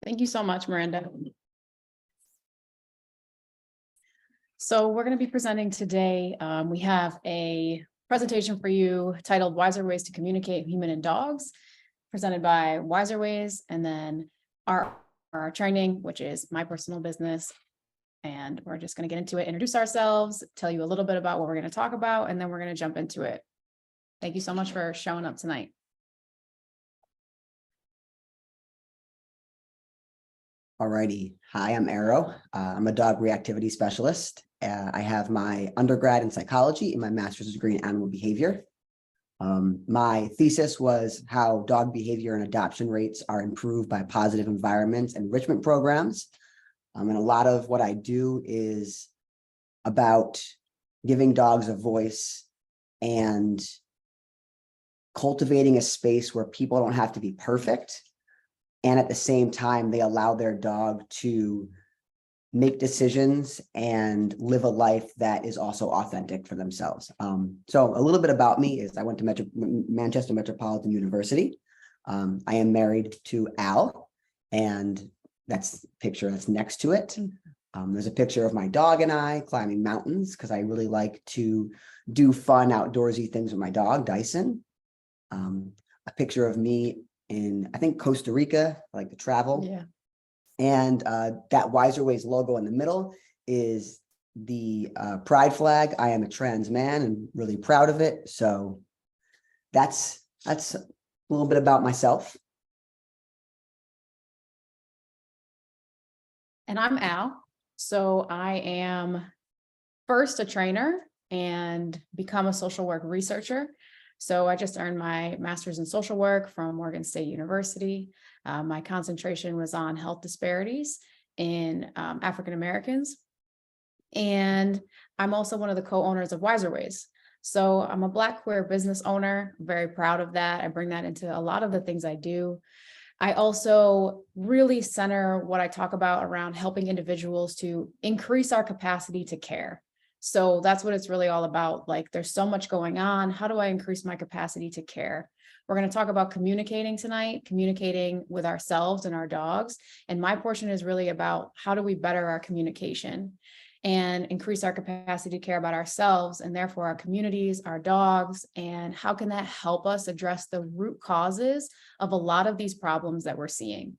Thank you so much, Miranda. So we're going to be presenting today. We have a presentation for you titled WeiserWays to Communicate Human and Dogs, presented by WeiserWays, and then our training, which is my personal business. And we're just going to get into it, introduce ourselves, tell you a little bit about what we're going to talk about, and then we're going to jump into it. Thank you so much for showing up tonight. Alrighty. Hi, I'm Arrow. I'm a dog reactivity specialist. I have my undergrad in psychology and my master's degree in animal behavior. My thesis was how dog behavior and adoption rates are improved by positive environments and enrichment programs. And a lot of what I do is about giving dogs a voice and cultivating a space where people don't have to be perfect. And at the same time, they allow their dog to make decisions and live a life that is also authentic for themselves. So a little bit about me is I went to Manchester Metropolitan University. I am married to Al, and that's the picture that's next to it. There's a picture of my dog and I climbing mountains because I really like to do fun outdoorsy things with my dog, Dyson. A picture of me in, I think, Costa Rica, I like to travel. Yeah. And that WeiserWays logo in the middle is the pride flag. I am a trans man and really proud of it. So that's a little bit about myself. And I'm Al. So I am first a trainer and become a social work researcher. So I just earned my master's in social work from Morgan State University. My concentration was on health disparities in African Americans. And I'm also one of the co-owners of WeiserWays. So I'm a Black queer business owner, very proud of that. I bring that into a lot of the things I do. I also really center what I talk about around helping individuals to increase our capacity to care. So that's what it's really all about. Like, there's so much going on. How do I increase my capacity to care? We're going to talk about communicating tonight, communicating with ourselves and our dogs. And my portion is really about how do we better our communication and increase our capacity to care about ourselves and therefore our communities, our dogs, and how can that help us address the root causes of a lot of these problems that we're seeing.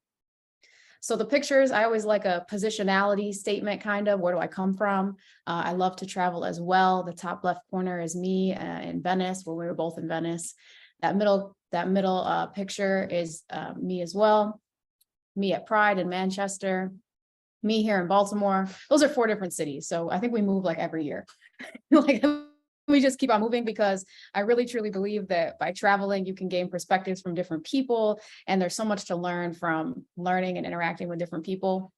So the pictures, I always like a positionality statement, kind of, where do I come from? I love to travel as well. The top left corner is me in Venice, where we were both in Venice. That middle picture is me as well. Me at Pride in Manchester. Me here in Baltimore. Those are 4 different cities. So I think we move like every year. Like, we just keep on moving because I really truly believe that by traveling, you can gain perspectives from different people. And there's so much to learn from learning and interacting with different people.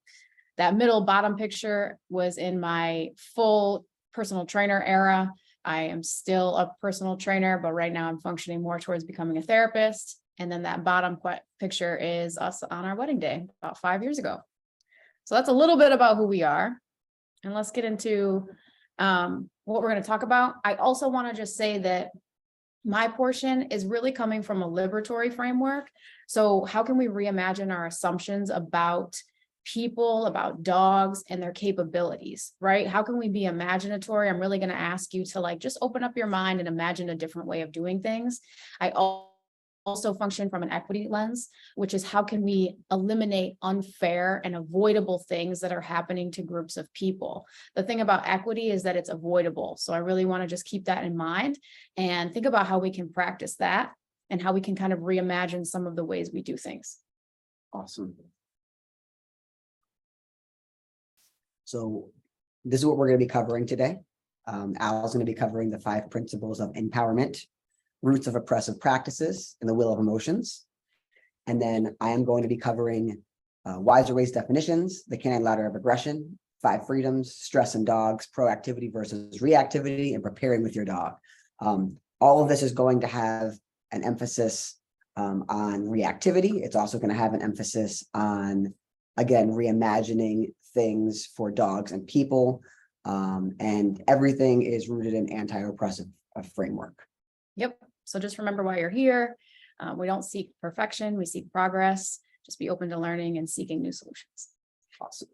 That middle bottom picture was in my full personal trainer era. I am still a personal trainer, but right now I'm functioning more towards becoming a therapist. And then that bottom picture is us on our wedding day about 5 years ago. So that's a little bit about who we are. And let's get into what we're going to talk about. I also want to just say that my portion is really coming from a liberatory framework. So how can we reimagine our assumptions about people, about dogs and their capabilities, right? How can we be imaginatory? I'm really going to ask you to just open up your mind and imagine a different way of doing things. I also function from an equity lens, which is how can we eliminate unfair and avoidable things that are happening to groups of people. The thing about equity is that it's avoidable. So I really want to just keep that in mind and think about how we can practice that and how we can kind of reimagine some of the ways we do things. Awesome. So this is what we're going to be covering today. Al's going to be covering the 5 principles of empowerment, roots of oppressive practices, and the will of emotions. And then I am going to be covering WeiserWays definitions, the canine ladder of aggression, 5 freedoms, stress in dogs, proactivity versus reactivity, and preparing with your dog. All of this is going to have an emphasis on reactivity. It's also going to have an emphasis on, again, reimagining things for dogs and people. And everything is rooted in anti-oppressive framework. Yep. So just remember why you're here. We don't seek perfection, we seek progress. just be open to learning and seeking new solutions. Awesome.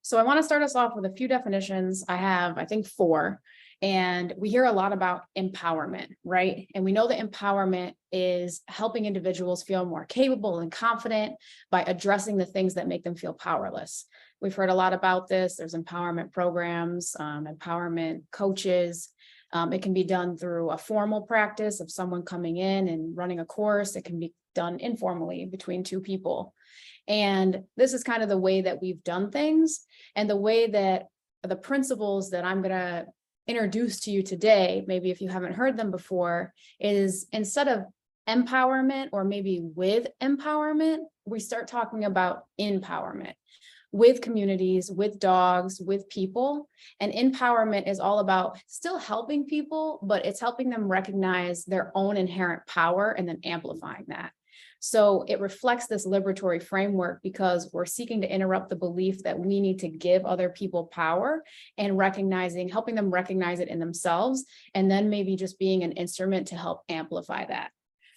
So I want to start us off with a few definitions. I have, I think, 4. And we hear a lot about empowerment, right? And we know that empowerment is helping individuals feel more capable and confident by addressing the things that make them feel powerless. We've heard a lot about this. There's empowerment programs, empowerment coaches. It can be done through a formal practice of someone coming in and running a course. It can be done informally between 2 people. And this is kind of the way that we've done things, and the way that the principles that I'm going to introduce to you today, maybe if you haven't heard them before, is instead of empowerment or maybe with empowerment, we start talking about empowerment with communities, with dogs, with people. And empowerment is all about still helping people, but it's helping them recognize their own inherent power and then amplifying that. So it reflects this liberatory framework because we're seeking to interrupt the belief that we need to give other people power, and helping them recognize it in themselves, and then maybe just being an instrument to help amplify that.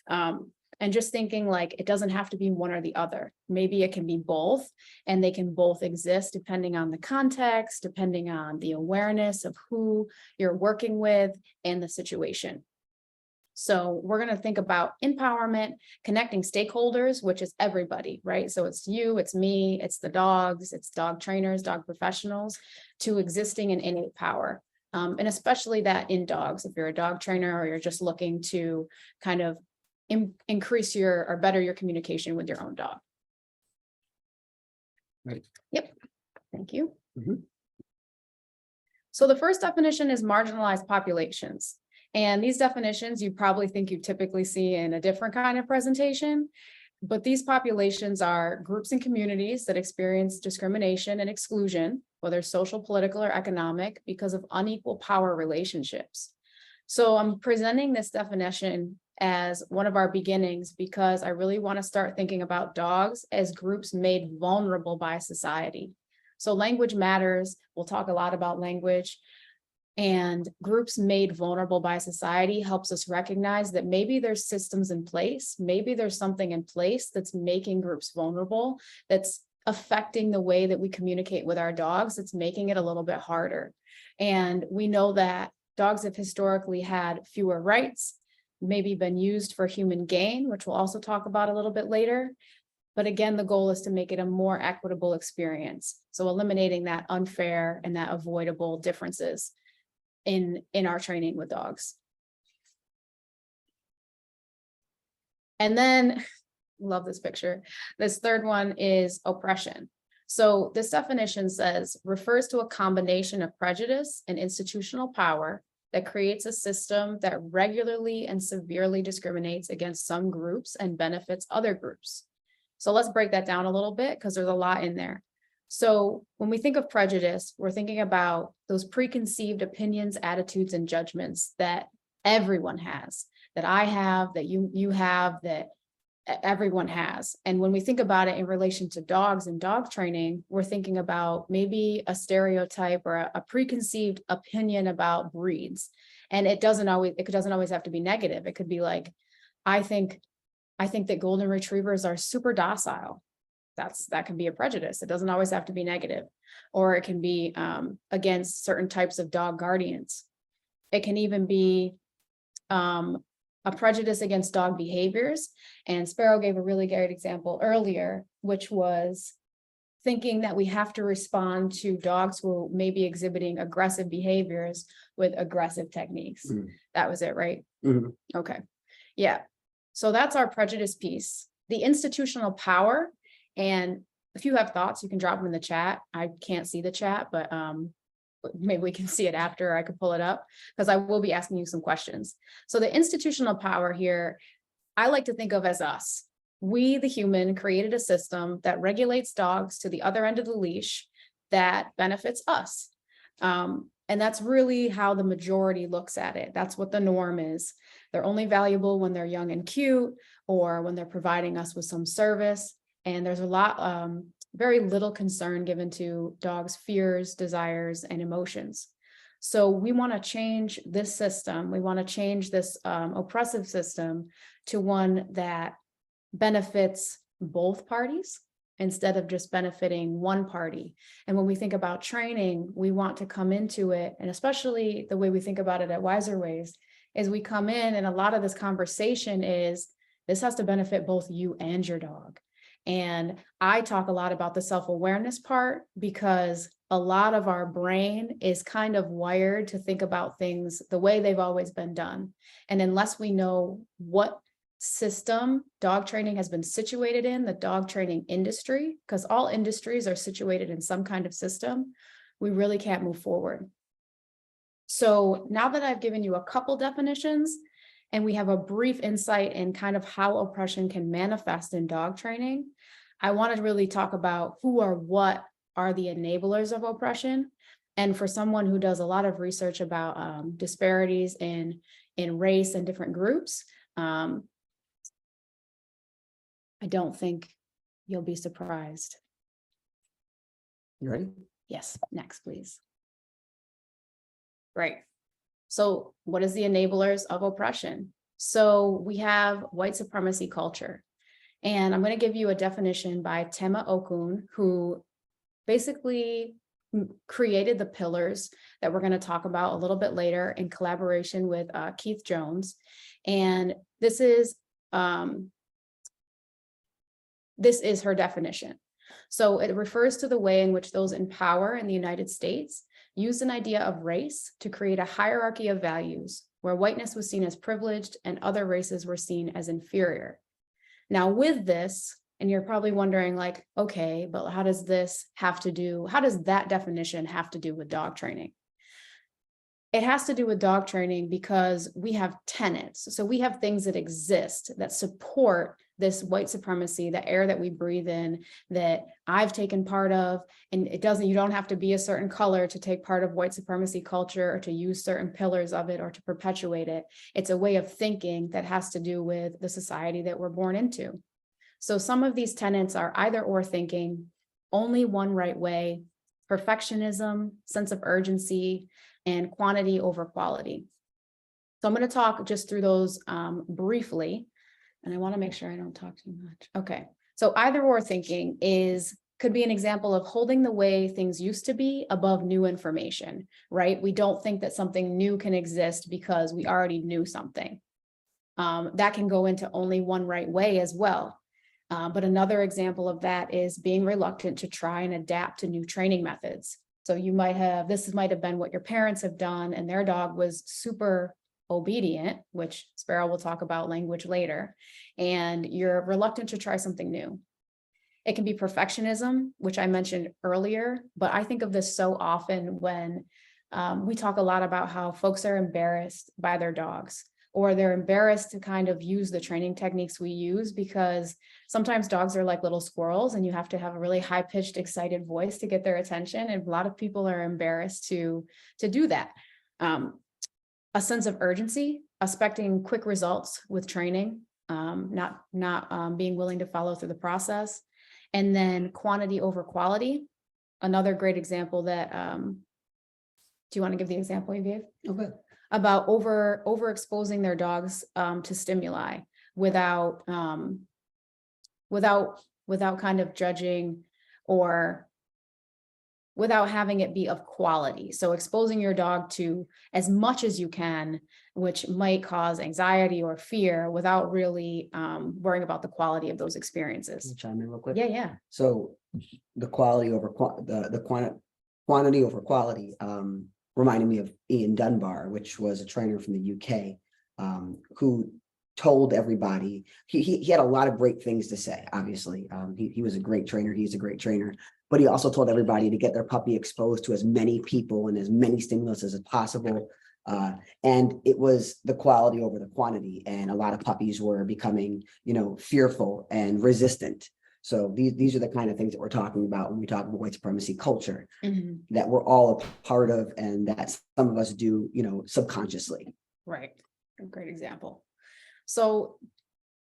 And just thinking like it doesn't have to be one or the other. Maybe it can be both, and they can both exist depending on the context, depending on the awareness of who you're working with and the situation. So we're going to think about empowerment, connecting stakeholders, which is everybody, right? So it's you, it's me, it's the dogs, it's dog trainers, dog professionals, to existing in innate power. And especially that in dogs, if you're a dog trainer or you're just looking to kind of increase or better your communication with your own dog. Right. Yep. Thank you. Mhm. So the first definition is marginalized populations. And these definitions you probably think you typically see in a different kind of presentation, but these populations are groups and communities that experience discrimination and exclusion, whether social, political, or economic, because of unequal power relationships. So I'm presenting this definition as one of our beginnings because I really want to start thinking about dogs as groups made vulnerable by society. So language matters. We'll talk a lot about language. And groups made vulnerable by society helps us recognize that maybe there's systems in place, maybe there's something in place that's making groups vulnerable, that's affecting the way that we communicate with our dogs, that's making it a little bit harder. And we know that dogs have historically had fewer rights, maybe been used for human gain, which we'll also talk about a little bit later. But again, the goal is to make it a more equitable experience. So eliminating that unfair and that avoidable differences in our training with dogs. And then, love this picture. This third one is oppression. So this definition says, refers to a combination of prejudice and institutional power that creates a system that regularly and severely discriminates against some groups and benefits other groups. So let's break that down a little bit because there's a lot in there. So when we think of prejudice, we're thinking about those preconceived opinions, attitudes, and judgments that everyone has, that I have, that you have, that everyone has. And when we think about it in relation to dogs and dog training, we're thinking about maybe a stereotype or a preconceived opinion about breeds. And it doesn't always have to be negative. It could be like, I think that golden retrievers are super docile. That can be a prejudice. It doesn't always have to be negative. Or it can be against certain types of dog guardians. It can even be a prejudice against dog behaviors. And Sparrow gave a really great example earlier, which was thinking that we have to respond to dogs who may be exhibiting aggressive behaviors with aggressive techniques. Mm-hmm. That was it, right? Mm-hmm. Okay. Yeah. So that's our prejudice piece. The institutional power. And if you have thoughts, you can drop them in the chat. I can't see the chat, but maybe we can see it after. I could pull it up because I will be asking you some questions. So the institutional power here, I like to think of as us. We, the human, created a system that regulates dogs to the other end of the leash that benefits us. And that's really how the majority looks at it. That's what the norm is. They're only valuable when they're young and cute or when they're providing us with some service. And there's a lot, very little concern given to dogs' fears, desires, and emotions. So we want to change this system. We want to change this oppressive system to one that benefits both parties instead of just benefiting one party. And when we think about training, we want to come into it, and especially the way we think about it at WeiserWays, is we come in and a lot of this conversation is, this has to benefit both you and your dog. And I talk a lot about the self-awareness part because a lot of our brain is kind of wired to think about things the way they've always been done. And unless we know what system dog training has been situated in, the dog training industry, because all industries are situated in some kind of system, we really can't move forward. So now that I've given you a couple definitions and we have a brief insight in kind of how oppression can manifest in dog training, I want to really talk about who or what are the enablers of oppression. And for someone who does a lot of research about disparities in race and different groups, I don't think you'll be surprised. You ready? Yes, next, please. Right. So what is the enablers of oppression? So we have white supremacy culture. And I'm going to give you a definition by Tema Okun, who basically created the pillars that we're going to talk about a little bit later in collaboration with Keith Jones. And this is her definition. So it refers to the way in which those in power in the United States used an idea of race to create a hierarchy of values where whiteness was seen as privileged and other races were seen as inferior. Now with this, and you're probably wondering like, okay, but how does that definition have to do with dog training? It has to do with dog training because we have tenets. So we have things that exist that support this white supremacy, the air that we breathe in, that I've taken part of. And you don't have to be a certain color to take part of white supremacy culture or to use certain pillars of it or to perpetuate it. It's a way of thinking that has to do with the society that we're born into. So some of these tenets are either or thinking, only one right way, perfectionism, sense of urgency, and quantity over quality. So I'm going to talk just through those briefly, and I want to make sure I don't talk too much. Okay, so either or thinking could be an example of holding the way things used to be above new information, right? We don't think that something new can exist because we already knew something. That can go into only one right way as well. But another example of that is being reluctant to try and adapt to new training methods. So this might have been what your parents have done and their dog was super obedient, which Sparrow will talk about language later, and you're reluctant to try something new. It can be perfectionism, which I mentioned earlier, but I think of this so often when we talk a lot about how folks are embarrassed by their dogs, or they're embarrassed to kind of use the training techniques we use because sometimes dogs are like little squirrels and you have to have a really high-pitched, excited voice to get their attention. And a lot of people are embarrassed to do that. A sense of urgency, expecting quick results with training, not being willing to follow through the process. And then quantity over quality. Another great example that, do you want to give the example you gave? Okay. About overexposing their dogs to stimuli without kind of judging or without having it be of quality. So exposing your dog to as much as you can, which might cause anxiety or fear without really worrying about the quality of those experiences. Can I chime in real quick? Yeah. So the quality over quantity over quality reminded me of Ian Dunbar, which was a trainer from the UK, who told everybody, he had a lot of great things to say, obviously. He was a great trainer, he's a great trainer, but he also told everybody to get their puppy exposed to as many people and as many stimulus as possible. And it was the quality over the quantity. And a lot of puppies were becoming, fearful and resistant. So these are the kind of things that we're talking about when we talk about white supremacy culture, that we're all a part of and that some of us do, subconsciously. Right. A great example. So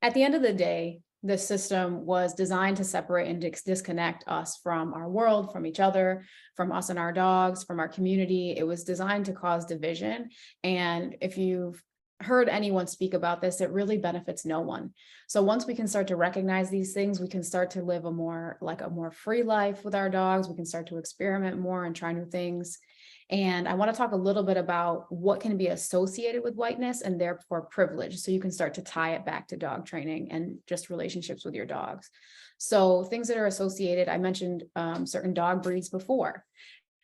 at the end of the day, the system was designed to separate and disconnect us from our world, from each other, from us and our dogs, from our community. It was designed to cause division. And if you've heard anyone speak about this, it really benefits no one. So once we can start to recognize these things, we can start to live a more free life with our dogs. We can start to experiment more and try new things. And I want to talk a little bit about what can be associated with whiteness and therefore privilege. So you can start to tie it back to dog training and just relationships with your dogs. So things that are associated, I mentioned certain dog breeds before.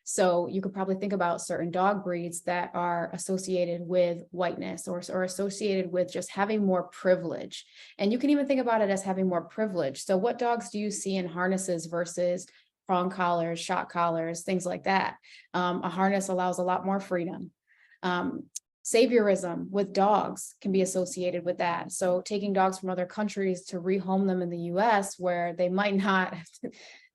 So you could probably think about certain dog breeds that are associated with whiteness or associated with just having more privilege. And you can even think about it as having more privilege. So what dogs do you see in harnesses versus prong collars, shock collars, things like that? A harness allows a lot more freedom. Saviorism with dogs can be associated with that. So taking dogs from other countries to rehome them in the US where they might not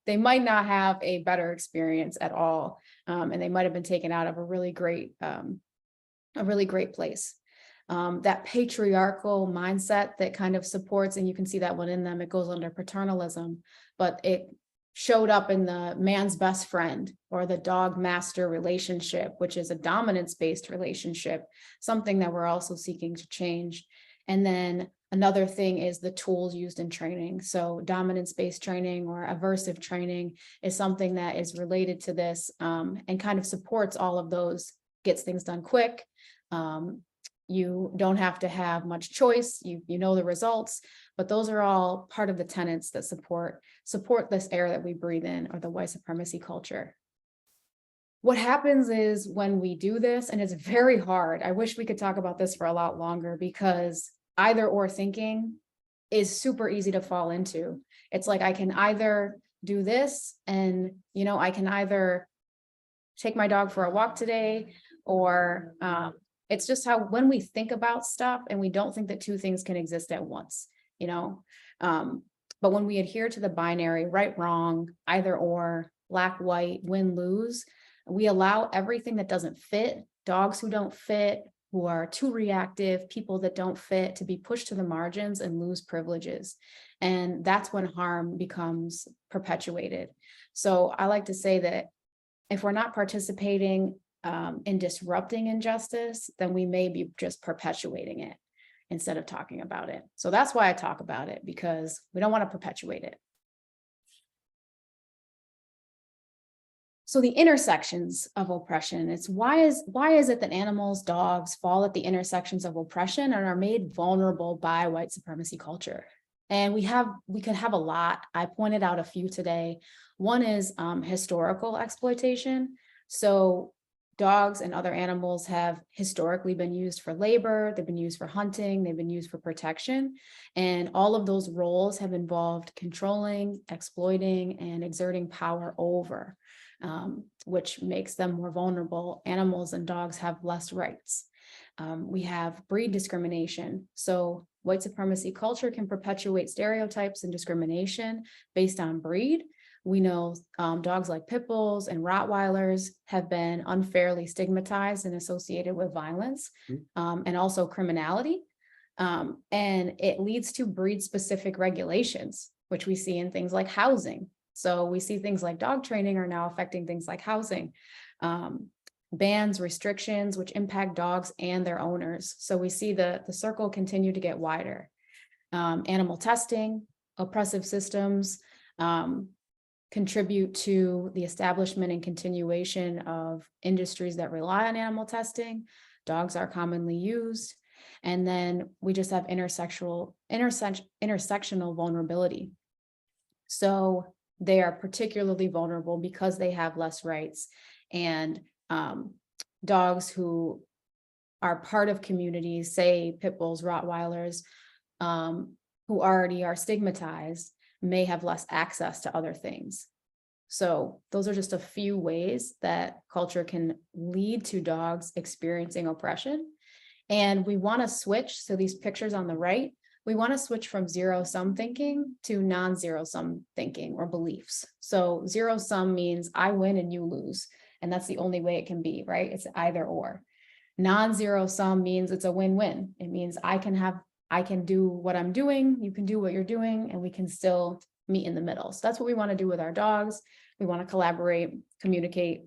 have a better experience at all. And they might have been taken out of a really great place. That patriarchal mindset that kind of supports, and you can see that one in them, it goes under paternalism, but it showed up in the man's best friend or the dog master relationship, which is a dominance-based relationship, something that we're also seeking to change. And then another thing is the tools used in training. So dominance-based training or aversive training is something that is related to this and kind of supports all of those, gets things done quick. You don't have to have much choice. You know the results, but those are all part of the tenets that support this air that we breathe in, or the white supremacy culture. What happens is when we do this, and it's very hard, I wish we could talk about this for a lot longer, because either or thinking is super easy to fall into. It's like, I can either do this and, I can either take my dog for a walk today, or it's just how, when we think about stuff and we don't think that two things can exist at once, but when we adhere to the binary, right, wrong, either or, black, white, win, lose, we allow everything that doesn't fit, dogs who don't fit, who are too reactive, people that don't fit, to be pushed to the margins and lose privileges. And that's when harm becomes perpetuated. So I like to say that if we're not participating in disrupting injustice, then we may be just perpetuating it instead of talking about it. So that's why I talk about it, because we don't want to perpetuate it. So the intersections of oppression, it's why is it that animals, dogs fall at the intersections of oppression and are made vulnerable by white supremacy culture? And we could have a lot. I pointed out a few today. One is historical exploitation. So dogs and other animals have historically been used for labor, they've been used for hunting, they've been used for protection. And all of those roles have involved controlling, exploiting, and exerting power over, which makes them more vulnerable. Animals and dogs have less rights. We have breed discrimination. So white supremacy culture can perpetuate stereotypes and discrimination based on breed. We know dogs like Pitbulls and Rottweilers have been unfairly stigmatized and associated with violence and also criminality. And it leads to breed-specific regulations, which we see in things like housing. So we see things like dog training are now affecting things like housing, bans, restrictions, which impact dogs and their owners. So we see the circle continue to get wider. Animal testing, oppressive systems, contribute to the establishment and continuation of industries that rely on animal testing. Dogs are commonly used. And then we just have intersectional vulnerability. So they are particularly vulnerable because they have less rights. And dogs who are part of communities, say pit bulls, Rottweilers, who already are stigmatized, may have less access to other things. So those are just a few ways that culture can lead to dogs experiencing oppression. And we want to switch. So these pictures on the right, we want to switch from zero-sum thinking to non-zero-sum thinking or beliefs. So zero-sum means I win and you lose. And that's the only way it can be, right? It's either or. Non-zero-sum means it's a win-win. It means I can do what I'm doing, you can do what you're doing, and we can still meet in the middle. So that's what we want to do with our dogs. We want to collaborate, communicate.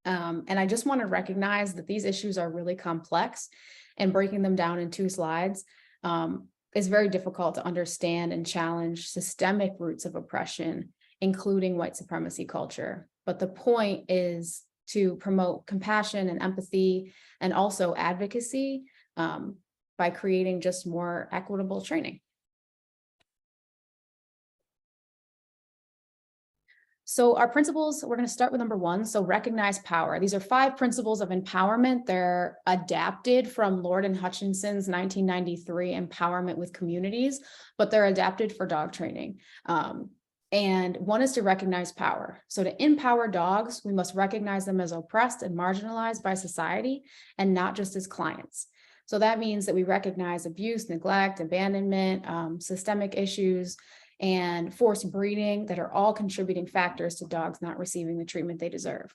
And I just want to recognize that these issues are really complex and breaking them down in 2 slides is very difficult to understand and challenge systemic roots of oppression, including white supremacy culture. But the point is to promote compassion and empathy and also advocacy by creating just more equitable training. So our principles, we're going to start with number 1. So recognize power. These are 5 principles of empowerment. They're adapted from Lord and Hutchinson's 1993 Empowerment with Communities, but they're adapted for dog training. And one is to recognize power. So to empower dogs, we must recognize them as oppressed and marginalized by society and not just as clients. So that means that we recognize abuse, neglect, abandonment, systemic issues, and forced breeding that are all contributing factors to dogs not receiving the treatment they deserve.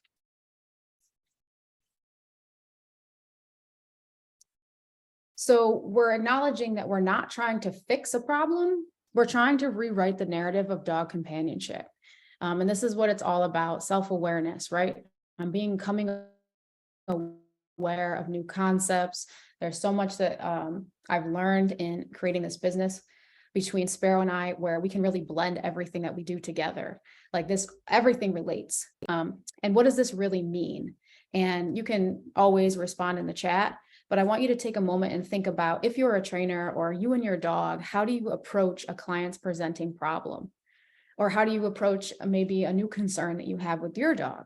So we're acknowledging that we're not trying to fix a problem, we're trying to rewrite the narrative of dog companionship. And this is what it's all about, self-awareness, right? Becoming aware of new concepts. There's so much that I've learned in creating this business between Sparrow and I, where we can really blend everything that we do together. Like this, everything relates. And what does this really mean? And you can always respond in the chat, but I want you to take a moment and think about, if you're a trainer or you and your dog, how do you approach a client's presenting problem? Or how do you approach maybe a new concern that you have with your dog?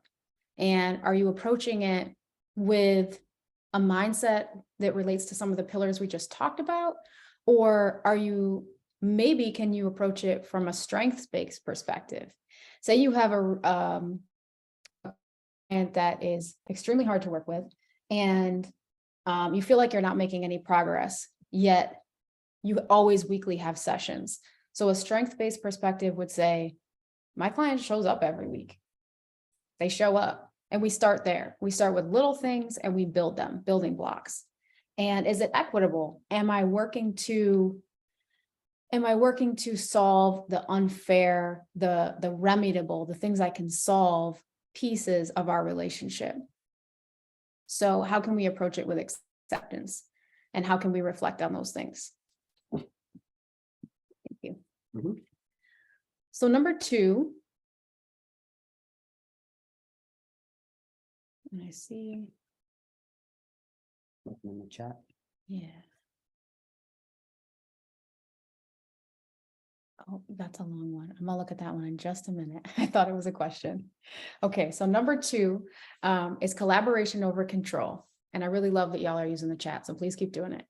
And are you approaching it with a mindset that relates to some of the pillars we just talked about? Or are you maybe can you approach it from a strengths-based perspective? Say you have a client that is extremely hard to work with, and you feel like you're not making any progress, yet you always weekly have sessions. So a strength-based perspective would say, my client shows up every week. They show up, and we start there. We start with little things and we build them, building blocks. And is it equitable? Am I working to solve the unfair, the remediable, the things I can solve pieces of our relationship? So how can we approach it with acceptance? And how can we reflect on those things? Thank you. Mm-hmm. So number 2, and I see. Looking in the chat. Yeah. Oh, that's a long one. I'm gonna look at that one in just a minute. I thought it was a question. Okay, so number 2 is collaboration over control. And I really love that y'all are using the chat, so please keep doing it.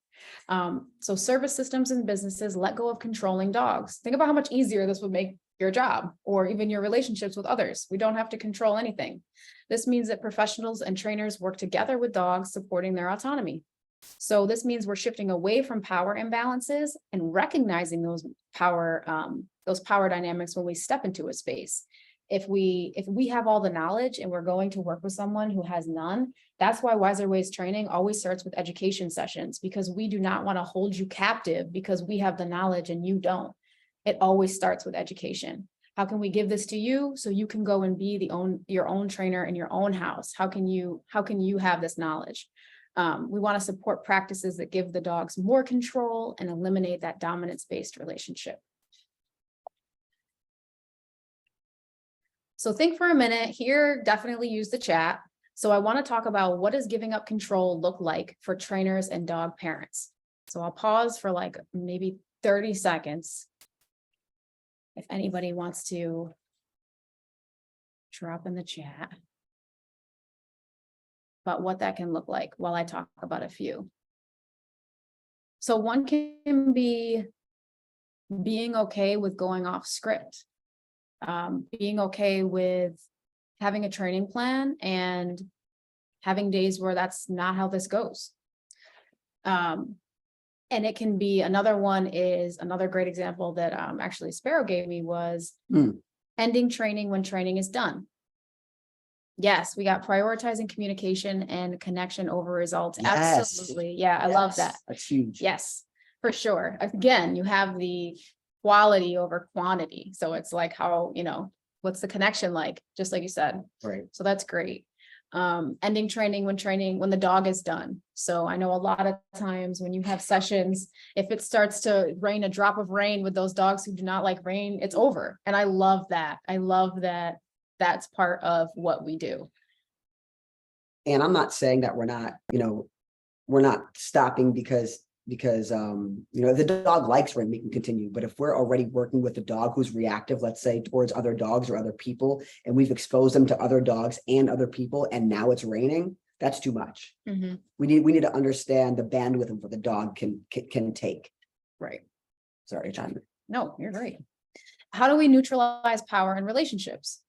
So service systems and businesses let go of controlling dogs. Think about how much easier this would make your job or even your relationships with others. We don't have to control anything. This means that professionals and trainers work together with dogs, supporting their autonomy. So this means we're shifting away from power imbalances and recognizing those power dynamics when we step into a space. If we have all the knowledge and we're going to work with someone who has none, that's why WeiserWays training always starts with education sessions, because we do not want to hold you captive because we have the knowledge and you don't. It always starts with education. How can we give this to you so you can go and be your own trainer in your own house? How can you have this knowledge? We want to support practices that give the dogs more control and eliminate that dominance-based relationship. So think for a minute here, definitely use the chat. So I want to talk about, what does giving up control look like for trainers and dog parents? So I'll pause for like maybe 30 seconds. If anybody wants to drop in the chat about what that can look like while I talk about a few. So one can be being okay with going off script, being okay with having a training plan and having days where that's not how this goes. And it can be, another great example that actually Sparrow gave me was ending training when training is done. Yes, we got prioritizing communication and connection over results. Yes. Absolutely. Yeah, I love that. That's huge. Yes, for sure. Again, you have the quality over quantity. So it's like, how, what's the connection like? Just like you said. Right. So that's great. ending training when the dog is done. So I know a lot of times when you have sessions, if it starts to rain a drop of rain with those dogs who do not like rain, it's over. And I love that. I love that that's part of what we do. And I'm not saying that we're not stopping because if the dog likes rain, we can continue. But if we're already working with a dog who's reactive, let's say towards other dogs or other people, and we've exposed them to other dogs and other people, and now it's raining, that's too much. Mm-hmm. We need to understand the bandwidth of what the dog can take. Right. Sorry, John. No, you're right. How do we neutralize power in relationships?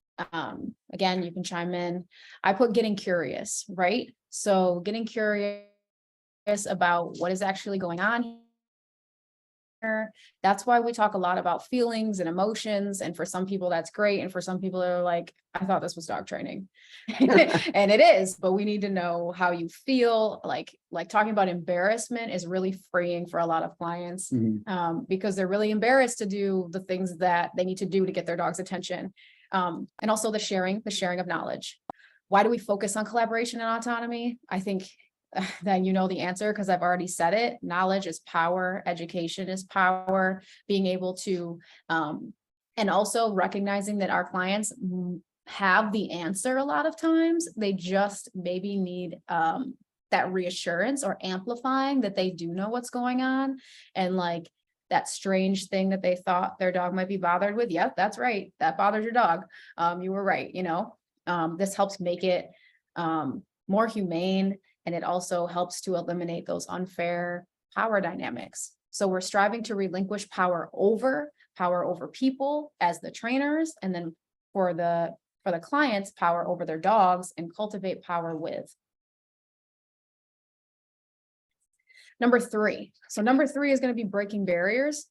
Again, you can chime in. I put getting curious, right? So getting curious about what is actually going on here. That's why we talk a lot about feelings and emotions. And for some people, that's great. And for some people, they're like, I thought this was dog training. And it is, but we need to know how you feel. Like talking about embarrassment is really freeing for a lot of clients, because they're really embarrassed to do the things that they need to do to get their dog's attention. And also the sharing of knowledge. Why do we focus on collaboration and autonomy? I think that you know the answer because I've already said it. Knowledge is power, education is power, being able to, and also recognizing that our clients have the answer a lot of times. They just maybe need that reassurance or amplifying that they do know what's going on. And like that strange thing that they thought their dog might be bothered with. Yep, that's right. That bothers your dog. You were right. This helps make it more humane. And it also helps to eliminate those unfair power dynamics. So we're striving to relinquish power over people as the trainers, and then for the clients, power over their dogs, and cultivate power with. Number 3. So number 3 is going to be breaking barriers.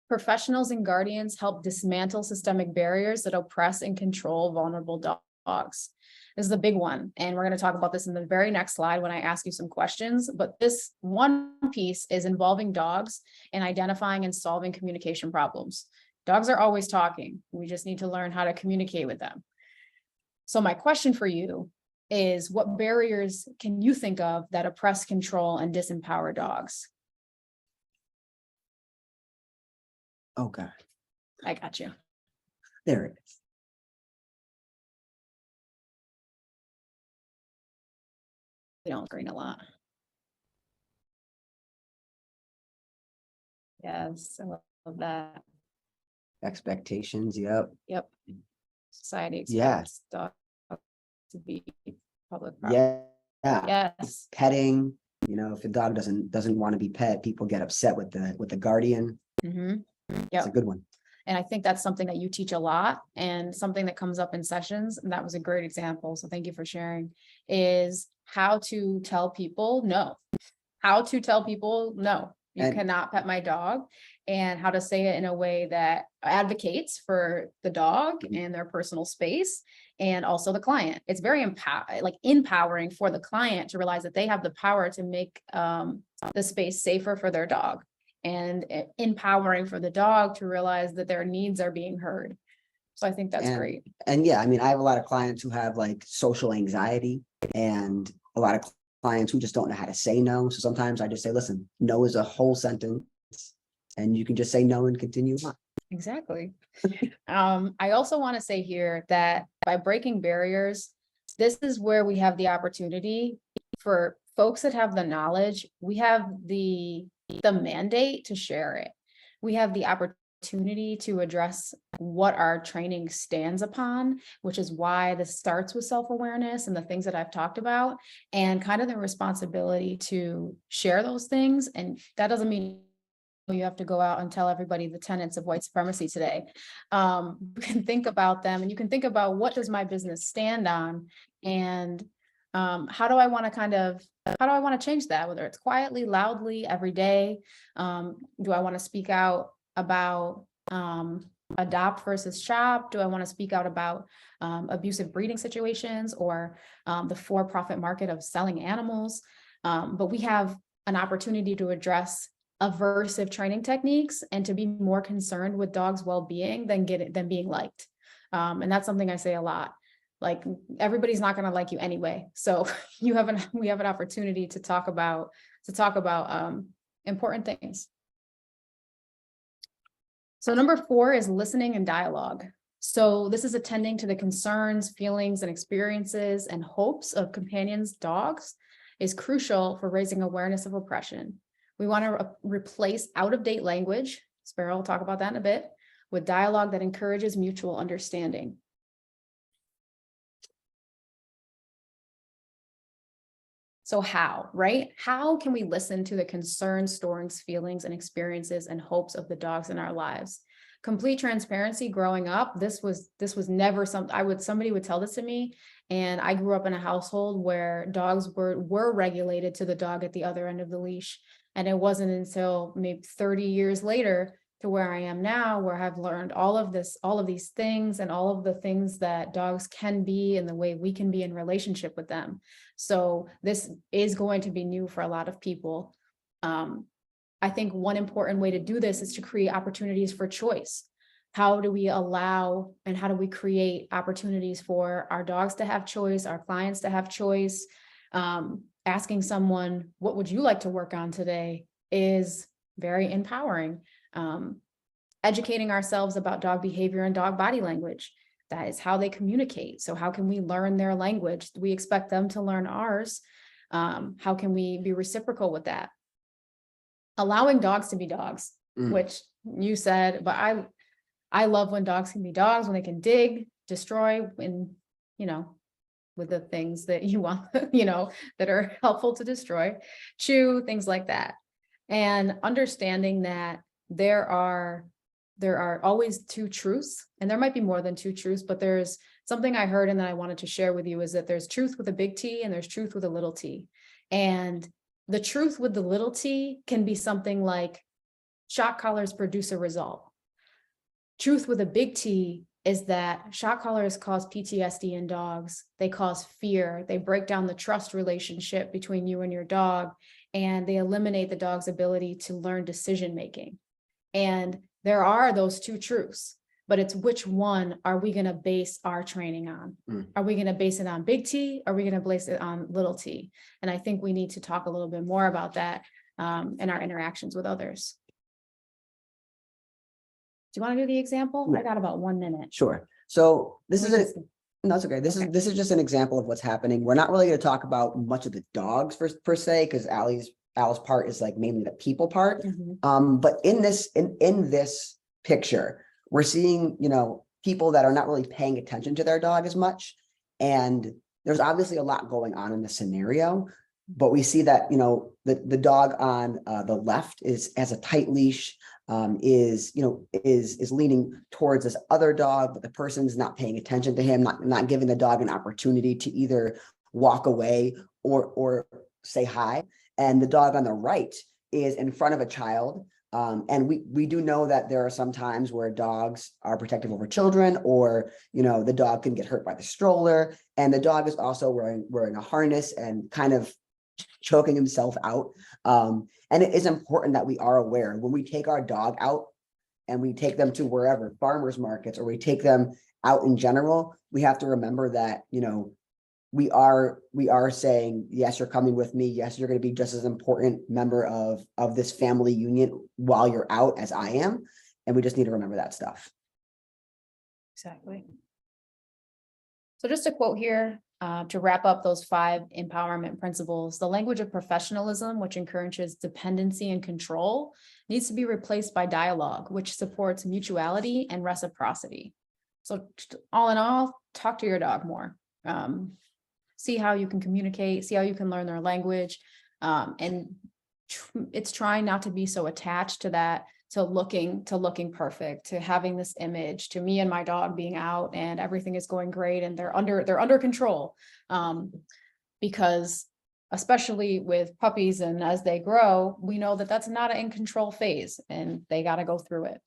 Professionals and guardians help dismantle systemic barriers that oppress and control vulnerable dogs. This is the big one. And we're going to talk about this in the very next slide when I ask you some questions. But this one piece is involving dogs and identifying and solving communication problems. Dogs are always talking. We just need to learn how to communicate with them. So my question for you is, what barriers can you think of that oppress, control, and disempower dogs? Oh, God. I got you. There it is. We don't green a lot. Yes, I love that. Expectations. Yep. Society Yeah. expects dogs to be public property. Yeah. Yes. Petting. If a dog doesn't want to be pet, people get upset with the guardian. Mm-hmm. It's a good one. And I think that's something that you teach a lot, and something that comes up in sessions. And that was a great example. So thank you for sharing, is how to tell people no. You cannot pet my dog, and how to say it in a way that advocates for the dog and their personal space, and also the client. It's very empowering for the client to realize that they have the power to make the space safer for their dog, and empowering for the dog to realize that their needs are being heard. So I think that's great. And yeah, I have a lot of clients who have like social anxiety, and a lot of clients who just don't know how to say no. So sometimes I just say, listen, no is a whole sentence, and you can just say no and continue on. Exactly. I also want to say here that by breaking barriers, this is where we have the opportunity for folks that have the knowledge. We have the mandate to share it. We have the opportunity to address what our training stands upon, which is why this starts with self-awareness and the things that I've talked about, and kind of the responsibility to share those things. And that doesn't mean you have to go out and tell everybody the tenets of white supremacy today. You can think about them, and you can think about, what does my business stand on, and how do I want to change that, whether it's quietly, loudly, every day. Do I want to speak out about adopt versus shop? Do I want to speak out about abusive breeding situations, or the for-profit market of selling animals? But we have an opportunity to address aversive training techniques and to be more concerned with dogs' well-being than being liked. And that's something I say a lot. Like everybody's not going to like you anyway. So we have an opportunity to talk about important things. So number 4 is listening and dialogue. So this is attending to the concerns, feelings, and experiences and hopes of companions' dogs is crucial for raising awareness of oppression. We want to replace out-of-date language, Sparrow will talk about that in a bit, with dialogue that encourages mutual understanding. So how, right? How can we listen to the concerns, stories, feelings, and experiences and hopes of the dogs in our lives? Complete transparency, growing up, this was never something somebody would tell this to me. And I grew up in a household where dogs were regulated to the dog at the other end of the leash. And it wasn't until maybe 30 years later to where I am now, where I've learned all of these things and all of the things that dogs can be and the way we can be in relationship with them. So this is going to be new for a lot of people. I think one important way to do this is to create opportunities for choice. How do we allow and how do we create opportunities for our dogs to have choice, our clients to have choice? Asking someone, what would you like to work on today, is very empowering. Educating ourselves about dog behavior and dog body language. That is how they communicate. So how can we learn their language? We expect them to learn ours. How can we be reciprocal with that? Allowing dogs to be dogs, which you said, but I love when dogs can be dogs, when they can dig, destroy, and, with the things that you want, that are helpful to destroy, chew, things like that. And understanding that there are always 2 truths, and there might be more than 2 truths, but there's something I heard and that I wanted to share with you is that there's truth with a big T and there's truth with a little t. And the truth with the little t can be something like shock collars produce a result. Truth with a big T is that shock collars cause PTSD in dogs. They cause fear. They break down the trust relationship between you and your dog, and they eliminate the dog's ability to learn decision making. And there are those 2 truths, but it's which one are we going to base our training on? Are we going to base it on big T? Are we going to base it on little t? And I think we need to talk a little bit more about that in our interactions with others. Do you want to do the example? Yeah. I got about 1 minute. Sure. So this is no, it's okay. This is just an example of what's happening. We're not really going to talk about much of the dogs per se, because Allie's part is like mainly the people part. But in this picture, we're seeing, people that are not really paying attention to their dog as much. And there's obviously a lot going on in the scenario, but we see that, the dog on the left has a tight leash, is leaning towards this other dog, but the person's not paying attention to him, not giving the dog an opportunity to either walk away or say hi. And the dog on the right is in front of a child. And we do know that there are some times where dogs are protective over children, or, the dog can get hurt by the stroller. And the dog is also wearing a harness and kind of choking himself out. And it is important that we are aware when we take our dog out and we take them to wherever, farmers markets, or we take them out in general, we have to remember that, we are saying, yes, you're coming with me. Yes, you're going to be just as important member of this family union while you're out as I am. And we just need to remember that stuff. Exactly. So just a quote here to wrap up those 5 empowerment principles. The language of professionalism, which encourages dependency and control, needs to be replaced by dialogue, which supports mutuality and reciprocity. So all in all, talk to your dog more. See how you can communicate, see how you can learn their language. And it's trying not to be so attached to that, to looking perfect, to having this image, to me and my dog being out and everything is going great and they're under control. Because especially with puppies and as they grow, we know that that's not an in control phase and they got to go through it.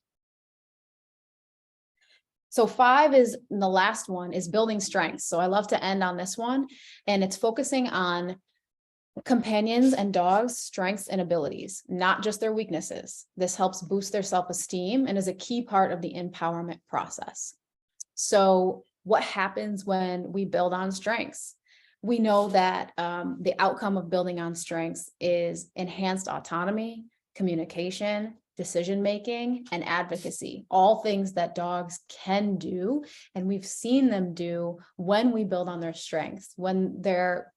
So 5 is the last one, is building strengths. So I love to end on this one, and it's focusing on companions and dogs' strengths and abilities, not just their weaknesses. This helps boost their self-esteem and is a key part of the empowerment process. So what happens when we build on strengths. We know that the outcome of building on strengths is enhanced autonomy, communication, decision-making, and advocacy, all things that dogs can do. And we've seen them do when we build on their strengths, when their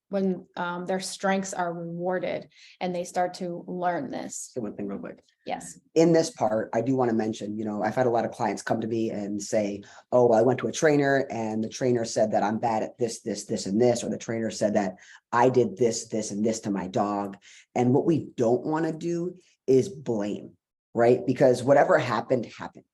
strengths are rewarded and they start to learn this. So one thing real quick. Yes. In this part, I do want to mention, I've had a lot of clients come to me and say, oh, well, I went to a trainer and the trainer said that I'm bad at this, and this, or the trainer said that I did this, and this to my dog. And what we don't want to do is blame, right? Because whatever happened, happened.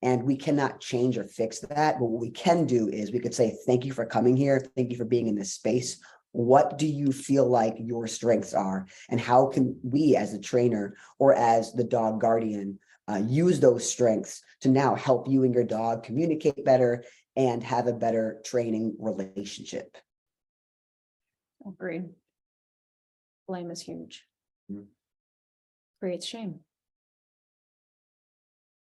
And we cannot change or fix that. But what we can do is we could say, thank you for coming here. Thank you for being in this space. What do you feel like your strengths are? And how can we as a trainer or as the dog guardian use those strengths to now help you and your dog communicate better and have a better training relationship? Agreed. Blame is huge. Mm. Creates shame.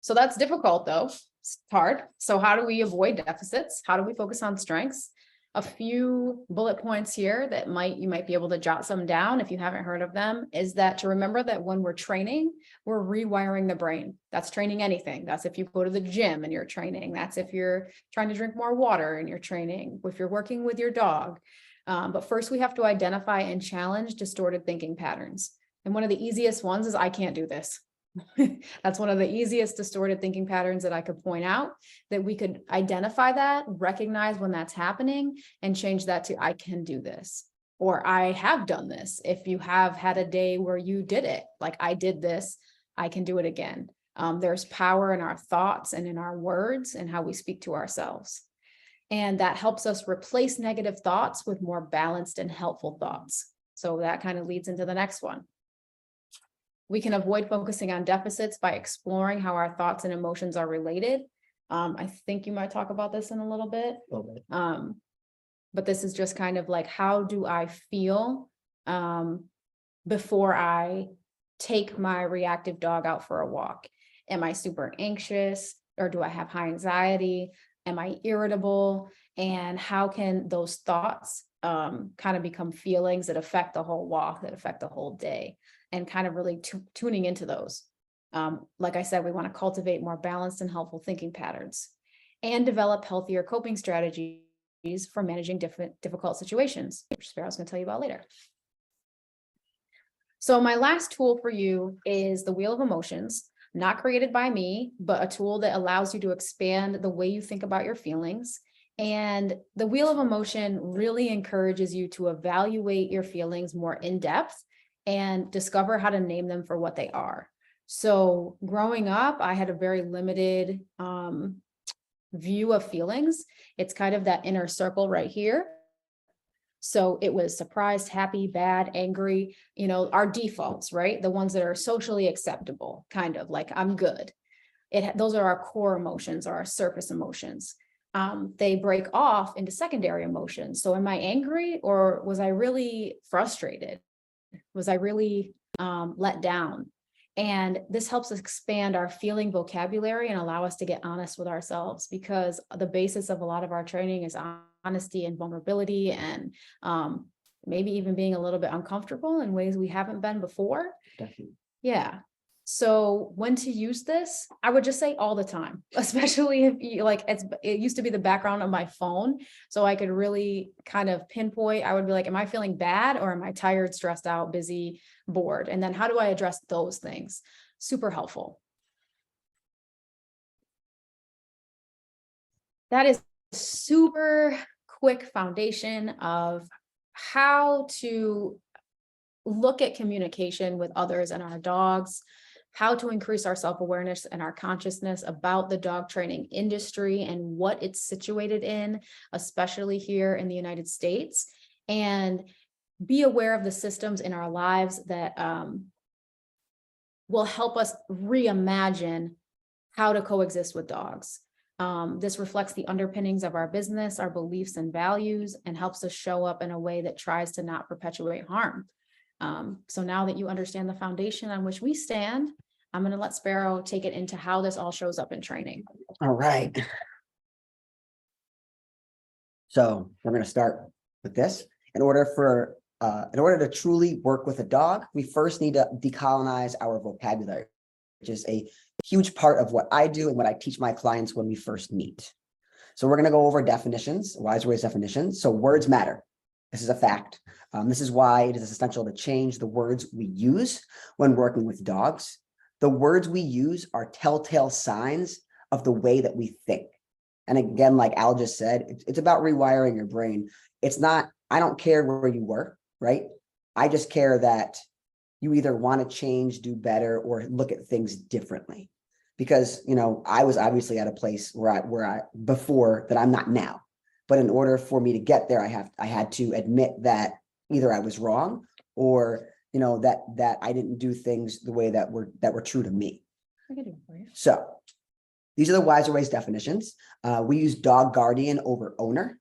So that's difficult though. It's hard. So how do we avoid deficits? How do we focus on strengths? A few bullet points here that you might be able to jot some down if you haven't heard of them, is that to remember that when we're training, we're rewiring the brain. That's training anything. That's if you go to the gym and you're training. That's if you're trying to drink more water and you're training, if you're working with your dog. But first we have to identify and challenge distorted thinking patterns. And one of the easiest ones is, I can't do this. That's one of the easiest distorted thinking patterns that I could point out, that we could identify that, recognize when that's happening, and change that to, I can do this, or I have done this. If you have had a day where you did it, like I did this, I can do it again. There's power in our thoughts and in our words and how we speak to ourselves. And that helps us replace negative thoughts with more balanced and helpful thoughts. So that kind of leads into the next one. We can avoid focusing on deficits by exploring how our thoughts and emotions are related. I think you might talk about this in a little bit. But this is just kind of like, how do I feel before I take my reactive dog out for a walk? Am I super anxious, or do I have high anxiety? Am I irritable? And how can those thoughts kind of become feelings that affect the whole walk, that affect the whole day? And kind of really tuning into those. Like I said, we want to cultivate more balanced and helpful thinking patterns and develop healthier coping strategies for managing difficult situations, which Sparrow's going to tell you about later. So my last tool for you is the Wheel of Emotions, not created by me, but a tool that allows you to expand the way you think about your feelings. And the Wheel of Emotion really encourages you to evaluate your feelings more in depth and discover how to name them for what they are. So growing up, I had a very limited view of feelings. It's kind of that inner circle right here. So it was surprised, happy, bad, angry, our defaults, right? The ones that are socially acceptable, kind of like I'm good. Those are our core emotions, or our surface emotions. They break off into secondary emotions. So am I angry, or was I really frustrated? Was I really let down? And this helps us expand our feeling vocabulary and allow us to get honest with ourselves, because the basis of a lot of our training is honesty and vulnerability, and maybe even being a little bit uncomfortable in ways we haven't been before. Definitely. Yeah. So when to use this, I would just say all the time, especially if you it used to be the background of my phone. So I could really kind of pinpoint, I would be like, am I feeling bad, or am I tired, stressed out, busy, bored? And then how do I address those things? Super helpful. That is super quick foundation of how to look at communication with others and our dogs, how to increase our self-awareness and our consciousness about the dog training industry and what it's situated in, especially here in the United States, and be aware of the systems in our lives that will help us reimagine how to coexist with dogs. This reflects the underpinnings of our business, our beliefs and values, and helps us show up in a way that tries to not perpetuate harm. So now that you understand the foundation on which we stand, I'm going to let Sparrow take it into how this all shows up in training. All right. So we're going to start with this. In order to truly work with a dog, we first need to decolonize our vocabulary, which is a huge part of what I do and what I teach my clients when we first meet. So we're going to go over definitions, WeiserWays definitions. So words matter. This is a fact. This is why it is essential to change the words we use when working with dogs. The words we use are telltale signs of the way that we think. And again, like Al just said, it's about rewiring your brain. It's not, I don't care where you were, right? I just care that you either want to change, do better, or look at things differently. Because, you know, I was obviously at a place where I before that I'm not now. But in order for me to get there, I had to admit that either I was wrong or, you know, that I didn't do things the way that were true to me. I can do it for you. So these are the WeiserWays definitions. We use dog guardian over owner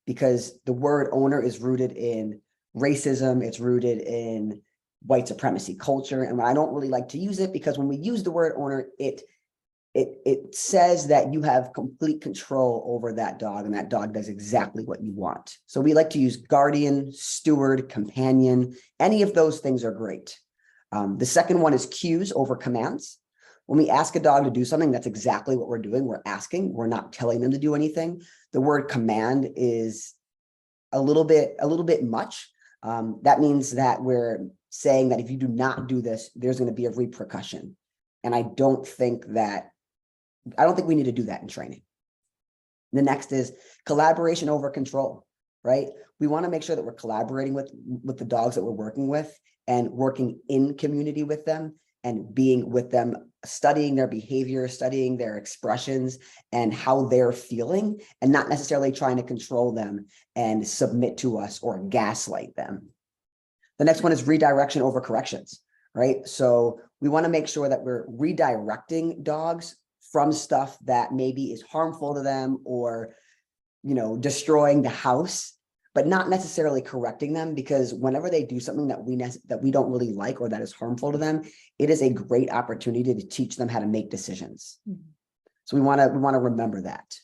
because the word owner is rooted in racism. It's rooted in white supremacy culture. And I don't really like to use it because when we use the word owner, it says that you have complete control over that dog and that dog does exactly what you want. So we like to use guardian, steward, companion. Any of those things are great. The second one is cues over commands. When we ask a dog to do something, that's exactly what we're doing. We're asking, we're not telling them to do anything. The word command is a little bit much. That means that we're saying that if you do not do this, there's going to be a repercussion. And I don't think we need to do that in training. The next is collaboration over control, right? We want to make sure that we're collaborating with the dogs that we're working with and working in community with them and being with them, studying their behavior, studying their expressions and how they're feeling, and not necessarily trying to control them and submit to us or gaslight them. The next one is redirection over corrections, right? So we want to make sure that we're redirecting dogs from stuff that maybe is harmful to them or, you know, destroying the house, but not necessarily correcting them, because whenever they do something that we don't really like or that is harmful to them, it is a great opportunity to teach them how to make decisions. Mm-hmm. So we want to remember that.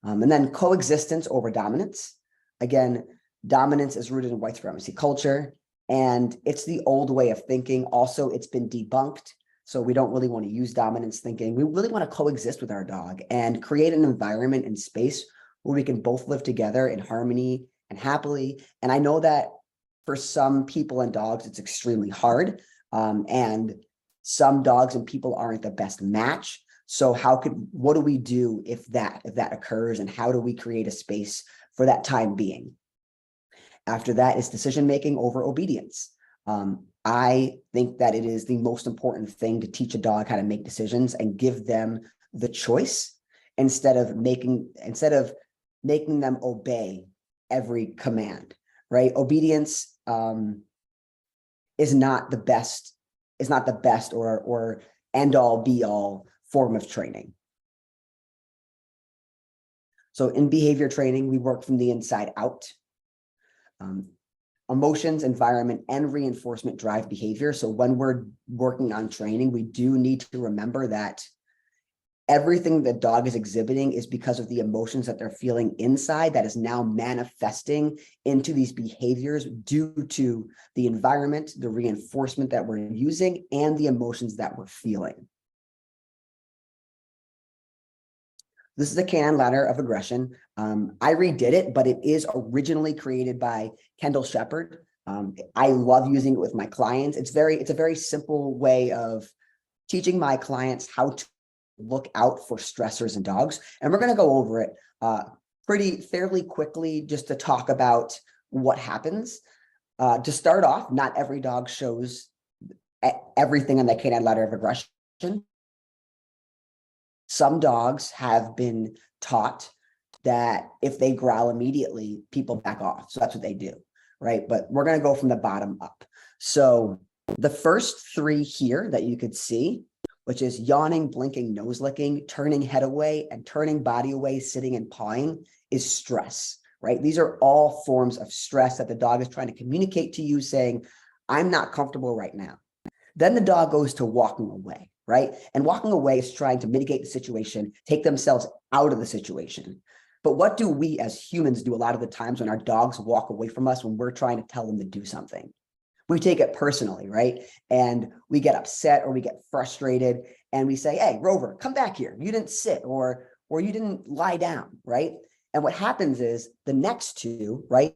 And then coexistence over dominance. Again, dominance is rooted in white supremacy culture, and it's the old way of thinking. Also, it's been debunked. So we don't really want to use dominance thinking. We really want to coexist with our dog and create an environment and space where we can both live together in harmony and happily. And I know that for some people and dogs, it's extremely hard. And some dogs and people aren't the best match. So what do we do if that occurs, and how do we create a space for that time being? After that is decision-making over obedience. I think that it is the most important thing to teach a dog how to make decisions and give them the choice instead of making them obey every command, right? Obedience is not the best or end all be all form of training. So in behavior training, we work from the inside out. Emotions, environment, and reinforcement drive behavior. So when we're working on training, we do need to remember that everything the dog is exhibiting is because of the emotions that they're feeling inside that is now manifesting into these behaviors due to the environment, the reinforcement that we're using, and the emotions that we're feeling. This is a canine ladder of aggression. I redid it, but it is originally created by Kendall Shepard. I love using it with my clients. It's a very simple way of teaching my clients how to look out for stressors in dogs. And we're going to go over it fairly quickly just to talk about what happens. To start off, not every dog shows everything on the canine ladder of aggression. Some dogs have been taught that if they growl immediately, people back off. So that's what they do, right? But we're going to go from the bottom up. So the first three here that you could see, which is yawning, blinking, nose licking, turning head away, and turning body away, sitting and pawing, is stress, right? These are all forms of stress that the dog is trying to communicate to you, saying, I'm not comfortable right now. Then the dog goes to walking away, right? And walking away is trying to mitigate the situation, take themselves out of the situation. But what do we as humans do a lot of the times when our dogs walk away from us when we're trying to tell them to do something? We take it personally, right? And we get upset or we get frustrated and we say, hey, Rover, come back here. You didn't sit or you didn't lie down, right? And what happens is the next two, right,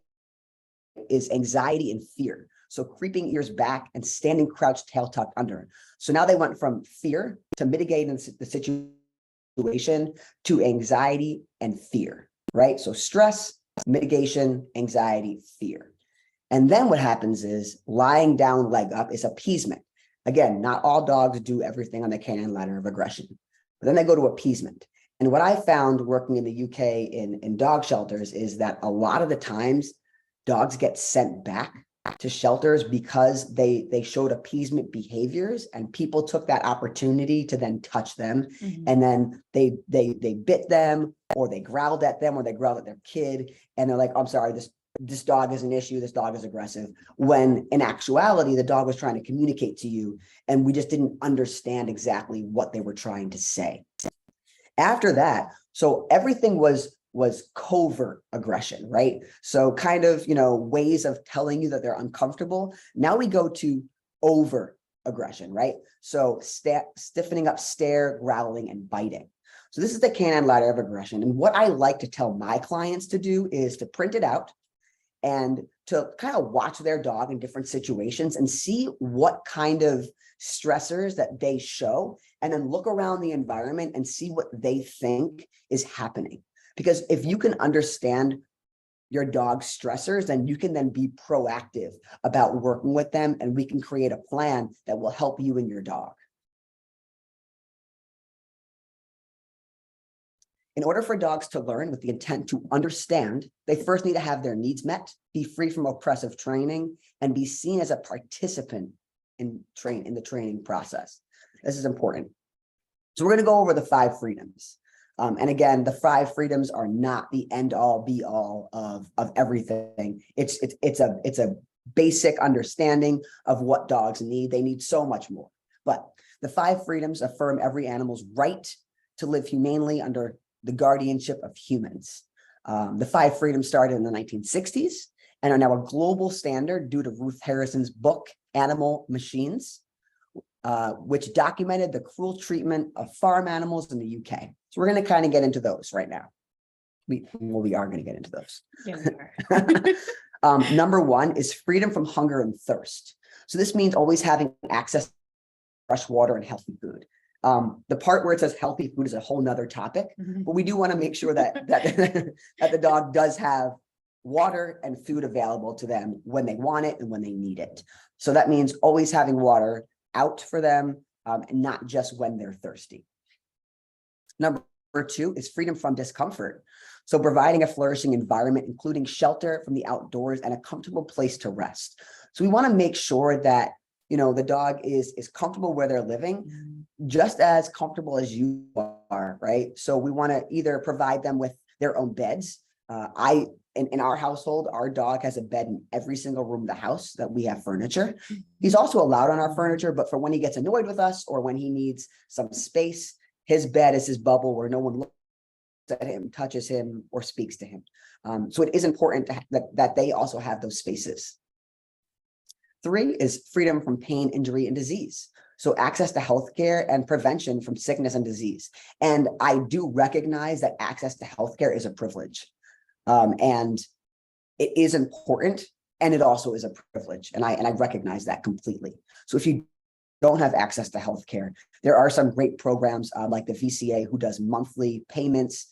is anxiety and fear. So creeping ears back and standing crouched, tail tucked under. So now they went from fear to mitigating the situation to anxiety and fear, right? So stress, mitigation, anxiety, fear. And then what happens is lying down, leg up is appeasement. Again, not all dogs do everything on the canine ladder of aggression, but then they go to appeasement. And what I found working in the UK in dog shelters is that a lot of the times dogs get sent back to shelters because they showed appeasement behaviors and people took that opportunity to then touch them. And then they bit them or they growled at them or they growled at their kid. And they're like, I'm sorry, this dog is an issue. This dog is aggressive. When in actuality, the dog was trying to communicate to you and we just didn't understand exactly what they were trying to say. After that, so everything was covert aggression, right? So kind of, ways of telling you that they're uncomfortable. Now we go to overt aggression, right? So stiffening up, stare, growling, and biting. So this is the canine ladder of aggression. And what I like to tell my clients to do is to print it out and to kind of watch their dog in different situations and see what kind of stressors that they show, and then look around the environment and see what they think is happening. Because if you can understand your dog's stressors, then you can then be proactive about working with them, and we can create a plan that will help you and your dog. In order for dogs to learn with the intent to understand, they first need to have their needs met, be free from oppressive training, and be seen as a participant in the training process. This is important. So we're going to go over the 5 freedoms. And again, the 5 freedoms are not the end all be all of everything. It's a basic understanding of what dogs need. They need so much more. But the 5 freedoms affirm every animal's right to live humanely under the guardianship of humans. The 5 freedoms started in the 1960s and are now a global standard due to Ruth Harrison's book, Animal Machines, which documented the cruel treatment of farm animals in the UK. So we're going to kind of get into those right now. We are going to get into those. Yeah, we are. Number 1 is freedom from hunger and thirst. So this means always having access to fresh water and healthy food. The part where it says healthy food is a whole nother topic, but we do want to make sure that that the dog does have water and food available to them when they want it and when they need it. So that means always having water out for them, and not just when they're thirsty. Number 2 is freedom from discomfort. So providing a flourishing environment, including shelter from the outdoors and a comfortable place to rest. So we want to make sure that the dog is comfortable where they're living, just as comfortable as you are, right? So we want to either provide them with their own beds. In our household, our dog has a bed in every single room of the house that we have furniture. He's also allowed on our furniture, but for when he gets annoyed with us or when he needs some space, his bed is his bubble where no one looks at him, touches him, or speaks to him. So it is important that they also have those spaces. 3 is freedom from pain, injury, and disease. So access to healthcare and prevention from sickness and disease. And I do recognize that access to healthcare is a privilege. And it is important, and it also is a privilege. And I recognize that completely. So if you don't have access to healthcare, there are some great programs like the VCA who does monthly payments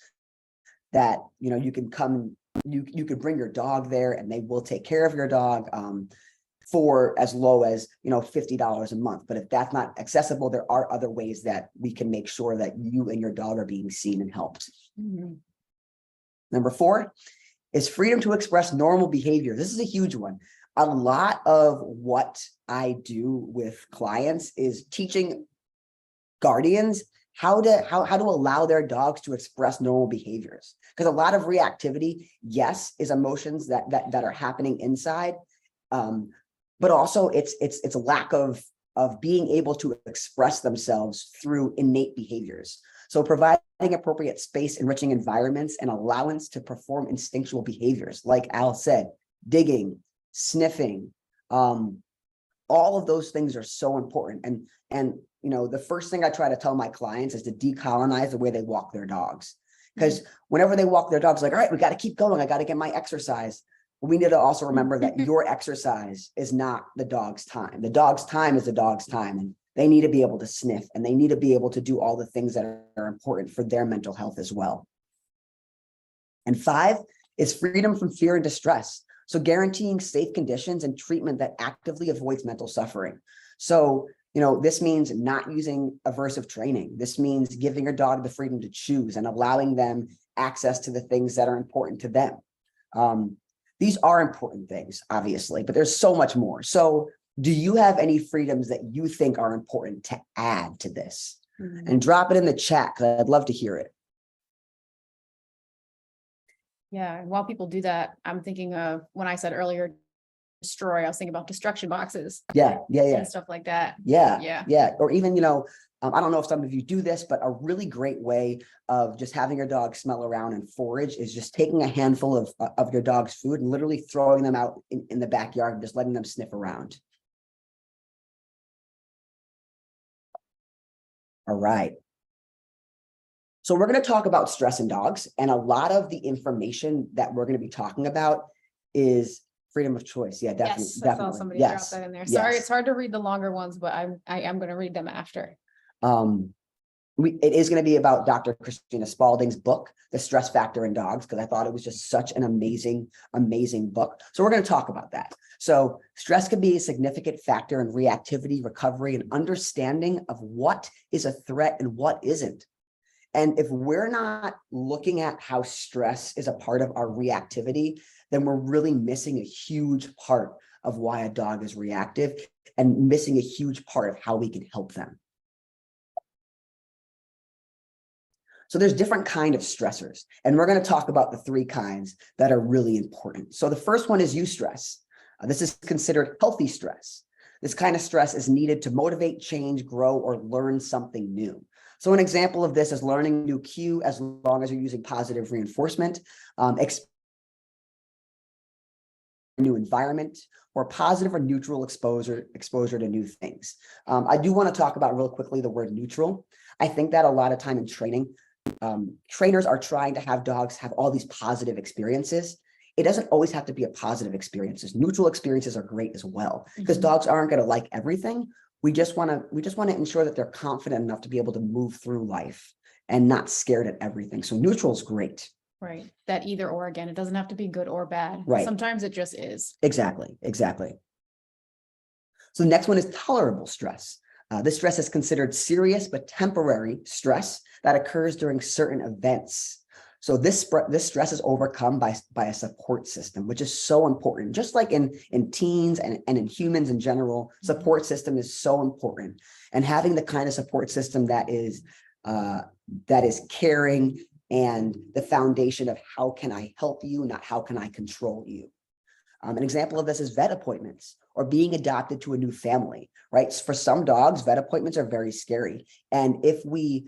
that, you can come, you could bring your dog there and they will take care of your dog for as low as, $50 a month. But if that's not accessible, there are other ways that we can make sure that you and your dog are being seen and helped. Number 4 is freedom to express normal behavior. This is a huge one. A lot of what I do with clients is teaching guardians how to allow their dogs to express normal behaviors. Because a lot of reactivity, yes, is emotions that are happening inside. But also it's a lack of being able to express themselves through innate behaviors. So providing appropriate space, enriching environments, and allowance to perform instinctual behaviors, like Al said, digging, sniffing, all of those things are so important. And you know, the first thing I try to tell my clients is to decolonize the way they walk their dogs. Because whenever they walk their dogs, like, all right, we got to keep going. I got to get my exercise. But we need to also remember that your exercise is not the dog's time. The dog's time is the dog's time. And they need to be able to sniff, and they need to be able to do all the things that are important for their mental health as well. And 5 is freedom from fear and distress. So guaranteeing safe conditions and treatment that actively avoids mental suffering. So, you know, this means not using aversive training. This means giving your dog the freedom to choose and allowing them access to the things that are important to them. These are important things, obviously, but there's so much more. So do you have any freedoms that you think are important to add to this? And drop it in the chat, because I'd love to hear it. Yeah, and while people do that, I'm thinking of when I said earlier, destroy, I was thinking about destruction boxes. Yeah. And stuff like that. Yeah. Or even, you know, I don't know if some of you do this, but a really great way of just having your dog smell around and forage is just taking a handful of your dog's food and literally throwing them out in the backyard and just letting them sniff around. All right. So we're going to talk about stress in dogs, and a lot of the information that we're going to be talking about is freedom of choice. Yeah, definitely. Yes, I saw somebody drop that in there. Sorry, it's hard to read the longer ones, but I am going to read them after. It is going to be about Dr. Christina Spalding's book, The Stress Factor in Dogs, because I thought it was just such an amazing, amazing book. So we're going to talk about that. So stress can be a significant factor in reactivity, recovery, and understanding of what is a threat and what isn't. And if we're not looking at how stress is a part of our reactivity, then we're really missing a huge part of why a dog is reactive and missing a huge part of how we can help them. So there's different kinds of stressors, and we're going to talk about the 3 kinds that are really important. So the first one is eustress. This is considered healthy stress. This kind of stress is needed to motivate, change, grow, or learn something new. So an example of this is learning a new cue as long as you're using positive reinforcement, new environment, or positive or neutral exposure to new things. I do want to talk about real quickly the word neutral. I think that a lot of time in training, trainers are trying to have dogs have all these positive experiences. It doesn't always have to be a positive experiences. Neutral experiences are great as well, because dogs aren't going to like everything. We just want to ensure that they're confident enough to be able to move through life and not scared at everything. So neutral is great. Right. That either or, again, it doesn't have to be good or bad. Right. Sometimes it just is. Exactly. So the next one is tolerable stress. This stress is considered serious but temporary stress that occurs during certain events. So this stress is overcome by a support system, which is so important. Just like in teens and in humans in general, support system is so important. And having the kind of support system that is caring and the foundation of how can I help you, not how can I control you. An example of this is vet appointments or being adopted to a new family, right? For some dogs, vet appointments are very scary. And if we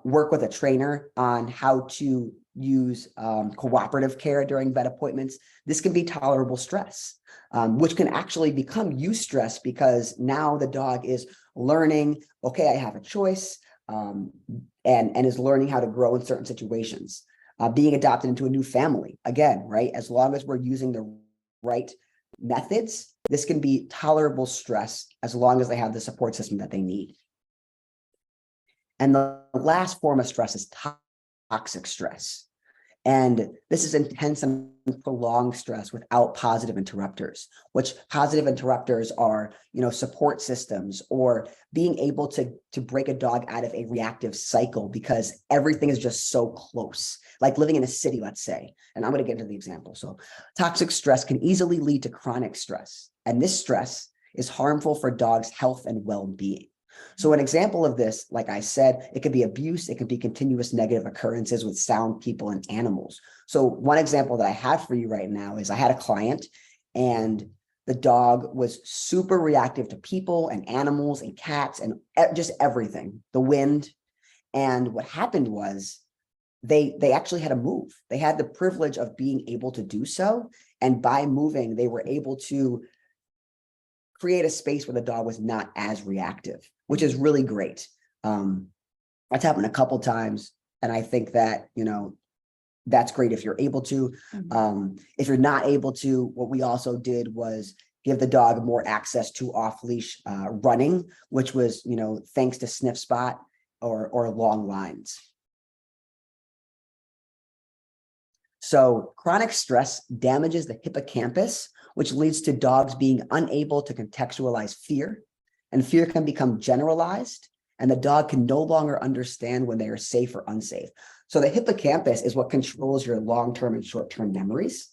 work with a trainer on how to use cooperative care during vet appointments, this can be tolerable stress, which can actually become eustress, because now the dog is learning, okay, I have a choice, and is learning how to grow in certain situations. Being adopted into a new family, again, right? As long as we're using the right methods, this can be tolerable stress as long as they have the support system that they need. And the last form of stress is toxic stress. And this is intense and prolonged stress without positive interrupters, which positive interrupters are, support systems, or being able to break a dog out of a reactive cycle because everything is just so close, like living in a city, let's say. And I'm going to get into the example. So toxic stress can easily lead to chronic stress. And this stress is harmful for dogs' health and well-being. So an example of this, like I said, it could be abuse, it could be continuous negative occurrences with sound people and animals. So one example that I have for you right now is I had a client, and the dog was super reactive to people and animals and cats and just everything, the wind. And what happened was they actually had to move. They had the privilege of being able to do so. And by moving, they were able to create a space where the dog was not as reactive, which is really great. That's happened a couple times. And I think that, that's great if you're able to. If you're not able to, what we also did was give the dog more access to off-leash running, which was, thanks to sniff spot or long lines. So chronic stress damages the hippocampus, which leads to dogs being unable to contextualize fear, and fear can become generalized, and the dog can no longer understand when they are safe or unsafe. So the hippocampus is what controls your long-term and short-term memories.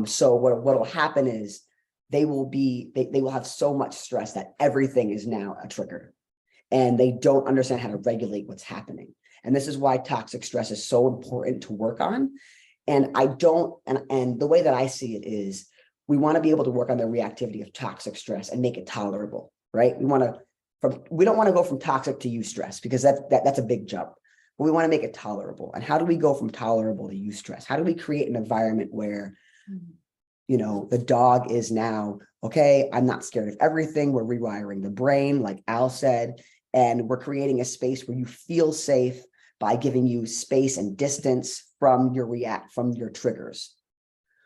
So what will happen is they will have so much stress that everything is now a trigger, and they don't understand how to regulate what's happening. And this is why toxic stress is so important to work on. And the way that I see it is we want to be able to work on the reactivity of toxic stress and make it tolerable, right? We don't want to go from toxic to eustress, because that's a big jump, but we want to make it tolerable. And how do we go from tolerable to eustress? How do we create an environment where, the dog is now, okay, I'm not scared of everything. We're rewiring the brain, like Al said, and we're creating a space where you feel safe by giving you space and distance from your triggers.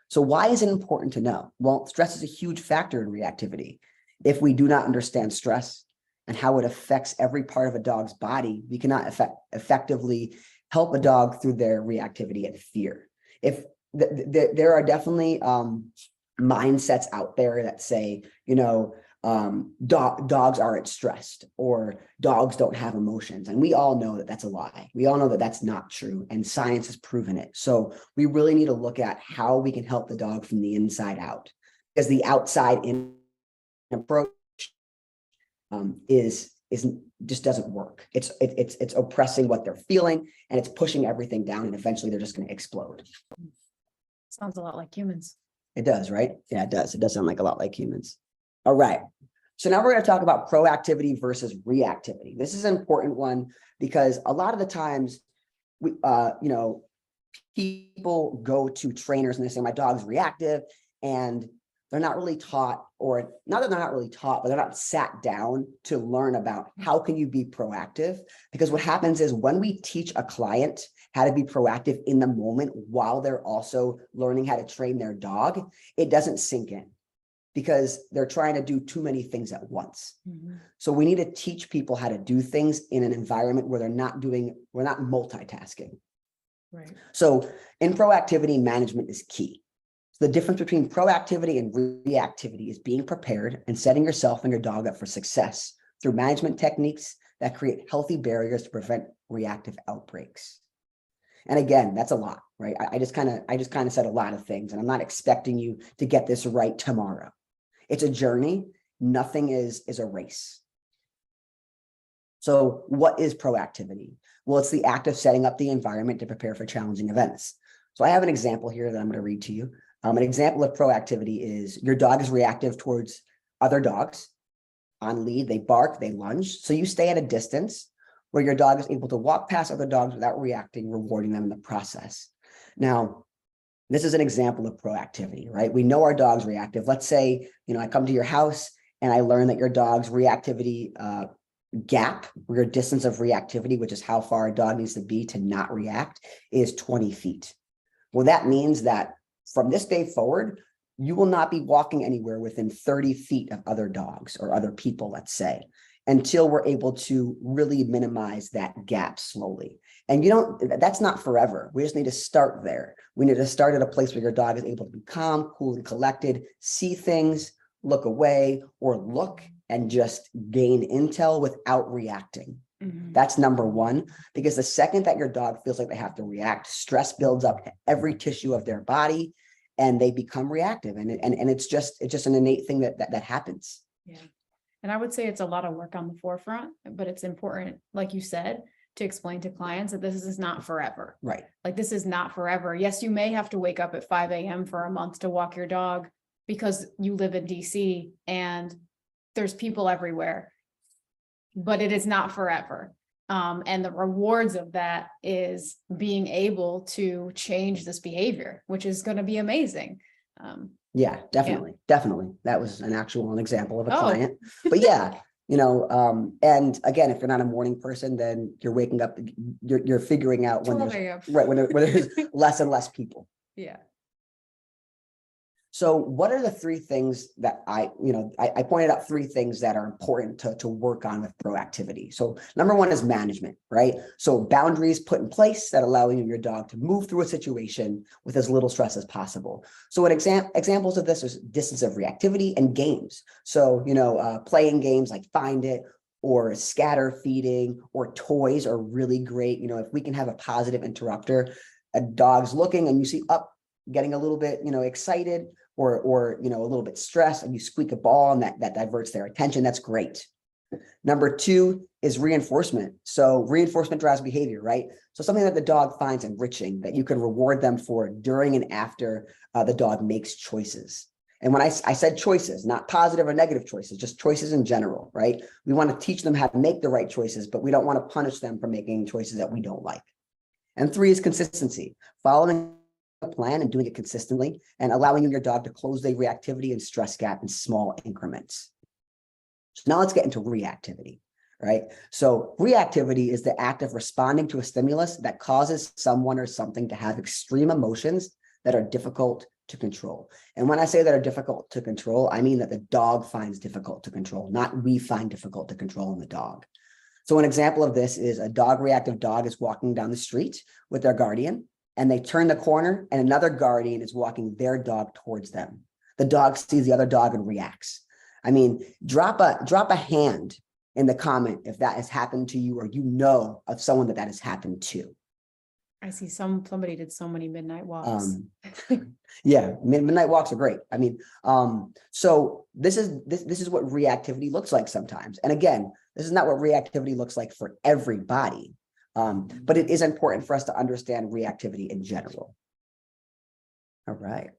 So why is it important to know? Well, stress is a huge factor in reactivity. If we do not understand stress and how it affects every part of a dog's body, we cannot effectively help a dog through their reactivity and fear. If there are definitely mindsets out there that say, dogs aren't stressed, or dogs don't have emotions. And we all know that that's a lie. We all know that that's not true, and science has proven it. So we really need to look at how we can help the dog from the inside out, because the outside in approach just doesn't work. It's oppressing what they're feeling, and it's pushing everything down, and eventually they're just going to explode. Sounds a lot like humans. It does, right? Yeah, it does. It does sound like a lot like humans. All right. So now we're going to talk about proactivity versus reactivity. This is an important one because a lot of the times people go to trainers and they say, my dog's reactive, and they're not really taught, or not that they're not really taught, but they're not sat down to learn about how can you be proactive. Because what happens is when we teach a client how to be proactive in the moment while they're also learning how to train their dog, it doesn't sink in, because they're trying to do too many things at once. So we need to teach people how to do things in an environment where we're not multitasking. Right. So in proactivity, management is key. So the difference between proactivity and reactivity is being prepared and setting yourself and your dog up for success through management techniques that create healthy barriers to prevent reactive outbreaks. And again, that's a lot, right? I just kind of said a lot of things, and I'm not expecting you to get this right tomorrow. It's a journey. Nothing is a race. So what is proactivity? Well, it's the act of setting up the environment to prepare for challenging events. So I have an example here that I'm going to read to you. An example of proactivity is your dog is reactive towards other dogs on lead. They bark, they lunge. So you stay at a distance where your dog is able to walk past other dogs without reacting, rewarding them in the process. Now, this is an example of proactivity, right? We know our dog's reactive. Let's say, I come to your house and I learn that your dog's reactivity gap, or your distance of reactivity, which is how far a dog needs to be to not react, is 20 feet. Well, that means that from this day forward, you will not be walking anywhere within 30 feet of other dogs or other people, let's say, until we're able to really minimize that gap slowly. And that's not forever. We just need to start there. We need to start at a place where your dog is able to be calm, cool, and collected, see things, look away, or look and just gain intel without reacting. That's number one, because the second that your dog feels like they have to react, stress builds up to every tissue of their body and they become reactive. And it's just an innate thing that happens. Yeah. And I would say it's a lot of work on the forefront, but it's important, like you said, to explain to clients that this is not forever. Right. Like, this is not forever. Yes, you may have to wake up at 5 a.m. for a month to walk your dog because you live in DC and there's people everywhere, but it is not forever. And the rewards of that is being able to change this behavior, which is going to be amazing. Yeah, definitely. Definitely. That was an example of a Oh. client. But yeah, and again, if you're not a morning person, then you're waking up, you're figuring out when 12 there's a.m. right when there's less and less people. Yeah. So what are the three things that I pointed out three things that are important to work on with proactivity. So number one is management, right? So boundaries put in place that allow you and your dog to move through a situation with as little stress as possible. So examples of this is distance of reactivity and games. So, playing games like Find It or scatter feeding or toys are really great. If we can have a positive interrupter, a dog's looking and you see up, getting a little bit, excited or a little bit stressed, and you squeak a ball and that diverts their attention. That's great. Number two is reinforcement. So reinforcement drives behavior, right? So something that the dog finds enriching that you can reward them for during and after the dog makes choices. And when I said choices, not positive or negative choices, just choices in general, right? We want to teach them how to make the right choices, but we don't want to punish them for making choices that we don't like. And three is consistency, following a plan and doing it consistently and allowing you and your dog to close the reactivity and stress gap in small increments. So now let's get into reactivity, right? So reactivity is the act of responding to a stimulus that causes someone or something to have extreme emotions that are difficult to control. And when I say that are difficult to control, I mean that the dog finds difficult to control, not we find difficult to control in the dog. So an example of this is a reactive dog is walking down the street with their guardian, and they turn the corner and another guardian is walking their dog towards them. The dog sees the other dog and reacts. I mean, drop a hand in the comment if that has happened to you or of someone that has happened to. I see somebody did so many midnight walks. Yeah, midnight walks are great. I mean, so this is what reactivity looks like sometimes. And again, this is not what reactivity looks like for everybody. But it is important for us to understand reactivity in general. All right.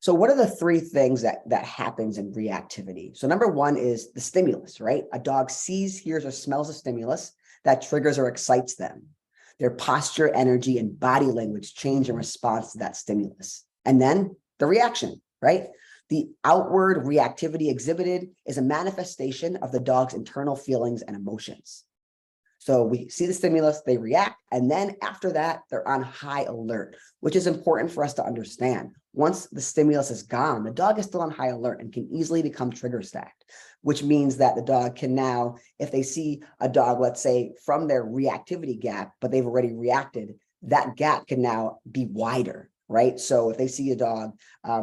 So what are the three things that happens in reactivity? So number one is the stimulus, right? A dog sees, hears, or smells a stimulus that triggers or excites them. Their posture, energy, and body language change in response to that stimulus. And then the reaction, right? The outward reactivity exhibited is a manifestation of the dog's internal feelings and emotions. So we see the stimulus, they react, and then after that, they're on high alert, which is important for us to understand. Once the stimulus is gone, the dog is still on high alert and can easily become trigger stacked, which means that the dog can now, if they see a dog, let's say from their reactivity gap, but they've already reacted, that gap can now be wider, right? So if they see a dog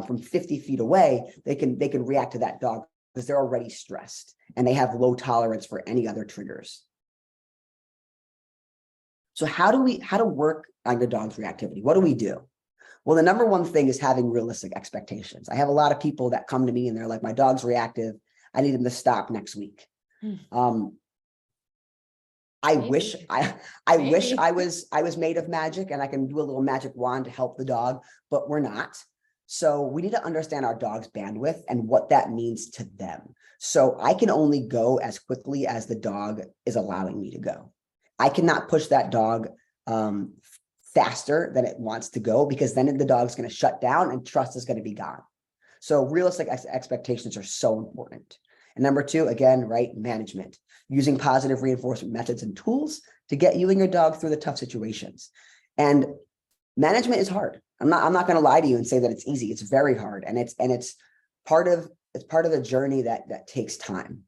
from 50 feet away, they can react to that dog because they're already stressed and they have low tolerance for any other triggers. So how to work on your dog's reactivity? What do we do? Well, the number one thing is having realistic expectations. I have a lot of people that come to me and they're like, my dog's reactive. I need him to stop next week. I wish I was made of magic and I can do a little magic wand to help the dog, but we're not. So we need to understand our dog's bandwidth and what that means to them. So I can only go as quickly as the dog is allowing me to go. I cannot push that dog faster than it wants to go, because then the dog's going to shut down and trust is going to be gone. So realistic expectations are so important. And number two, again, right, management, using positive reinforcement methods and tools to get you and your dog through the tough situations. And management is hard. I'm not going to lie to you and say that it's easy. It's very hard, and it's part of the journey that takes time.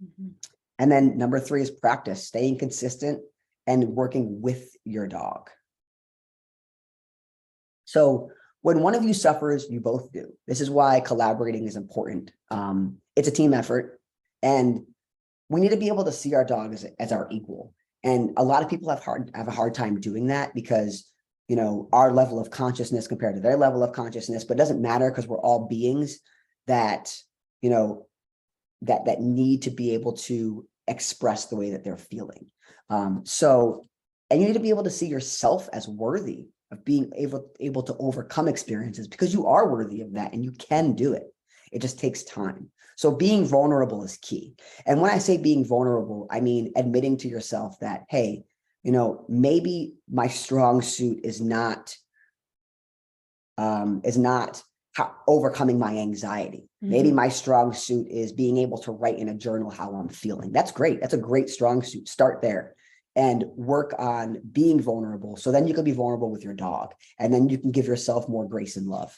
Mm-hmm. And then number three is practice, staying consistent and working with your dog. So when one of you suffers, you both do. This is why collaborating is important. It's a team effort, and we need to be able to see our dog as our equal. And a lot of people have a hard time doing that because, our level of consciousness compared to their level of consciousness, but it doesn't matter because we're all beings that, that need to be able to express the way that they're feeling. And you need to be able to see yourself as worthy of being able to overcome experiences, because you are worthy of that and you can do it. It just takes time. So being vulnerable is key. And when I say being vulnerable, I mean admitting to yourself that, hey, maybe my strong suit is not overcoming my anxiety. Maybe my strong suit is being able to write in a journal how I'm feeling. That's great. That's a great strong suit. Start there and work on being vulnerable. So then you can be vulnerable with your dog, and then you can give yourself more grace and love.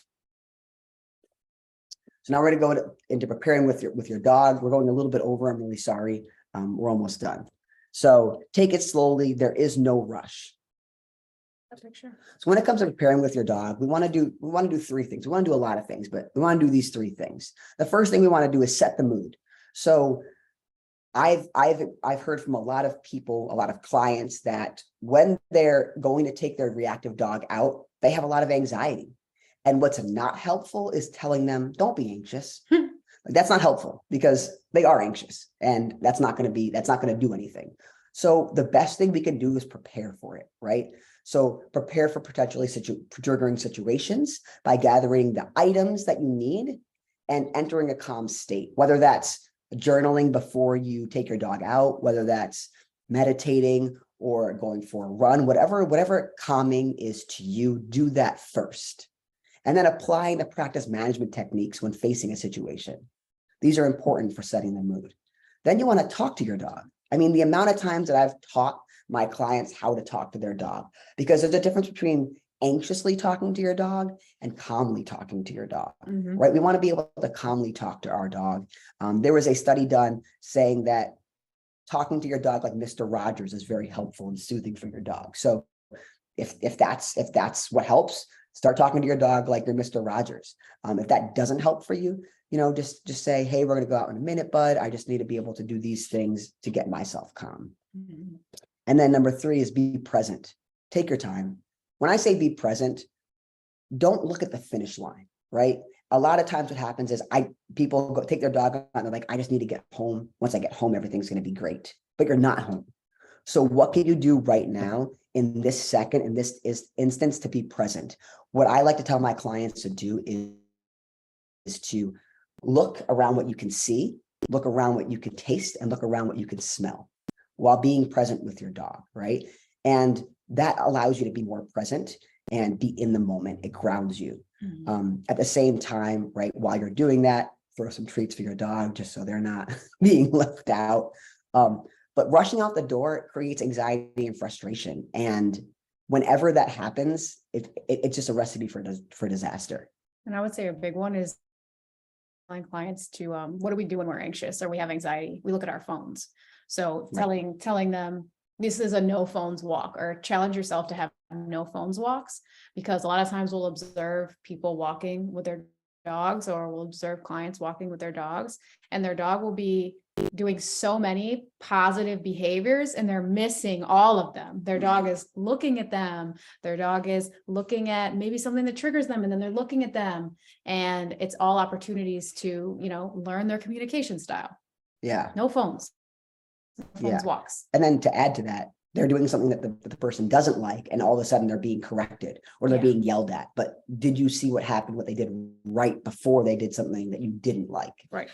So now we're going to go into preparing with your dog. We're going a little bit over. I'm really sorry. We're almost done. So take it slowly. There is no rush. Picture. So when it comes to preparing with your dog, we want to do three things. We want to do a lot of things, but we want to do these three things. The first thing we want to do is set the mood. So I've heard from a lot of people, a lot of clients, that when they're going to take their reactive dog out, they have a lot of anxiety. And what's not helpful is telling them, don't be anxious. That's not helpful, because they are anxious, and that's not going to do anything. So the best thing we can do is prepare for it, right? So prepare for potentially triggering situations by gathering the items that you need and entering a calm state, whether that's journaling before you take your dog out, whether that's meditating or going for a run, whatever calming is to you, do that first. And then applying the practice management techniques when facing a situation. These are important for setting the mood. Then you want to talk to your dog. I mean, the amount of times that I've taught my clients how to talk to their dog, because there's a difference between anxiously talking to your dog and calmly talking to your dog, right? We want to be able to calmly talk to our dog. There was a study done saying that talking to your dog like Mr. Rogers is very helpful and soothing for your dog. So if that's what helps, start talking to your dog like you're Mr. Rogers. If that doesn't help for you, just say, hey, we're going to go out in a minute, bud. I just need to be able to do these things to get myself calm. And then number 3 is be present. Take your time. When I say be present, don't look at the finish line, right? A lot of times what happens is people go take their dog out and they're like, I just need to get home. Once I get home, everything's going to be great, but you're not home. So what can you do right now in this second, in this instance, to be present? What I like to tell my clients to do is to look around what you can see, look around what you can taste, and look around what you can smell while being present with your dog, right? And that allows you to be more present and be in the moment. It grounds you. At the same time, right, while you're doing that, throw some treats for your dog just so they're not being left out. But rushing out the door creates anxiety and frustration. And whenever that happens, it's just a recipe for disaster. And I would say a big one is telling clients to, what do we do when we're anxious or we have anxiety? We look at our phones. So telling them this is a no phones walk, or challenge yourself to have no phones walks, because a lot of times we'll observe people walking with their dogs, or we'll observe clients walking with their dogs, and their dog will be doing so many positive behaviors and they're missing all of them. Their dog is looking at them. Their dog is looking at maybe something that triggers them, and then they're looking at them, and it's all opportunities to, learn their communication style. Yeah. No phones. Phones walks. And then to add to that, they're doing something that the person doesn't like, and all of a sudden they're being corrected or they're being yelled at. But did you see what happened, what they did right before they did something that you didn't like? Right.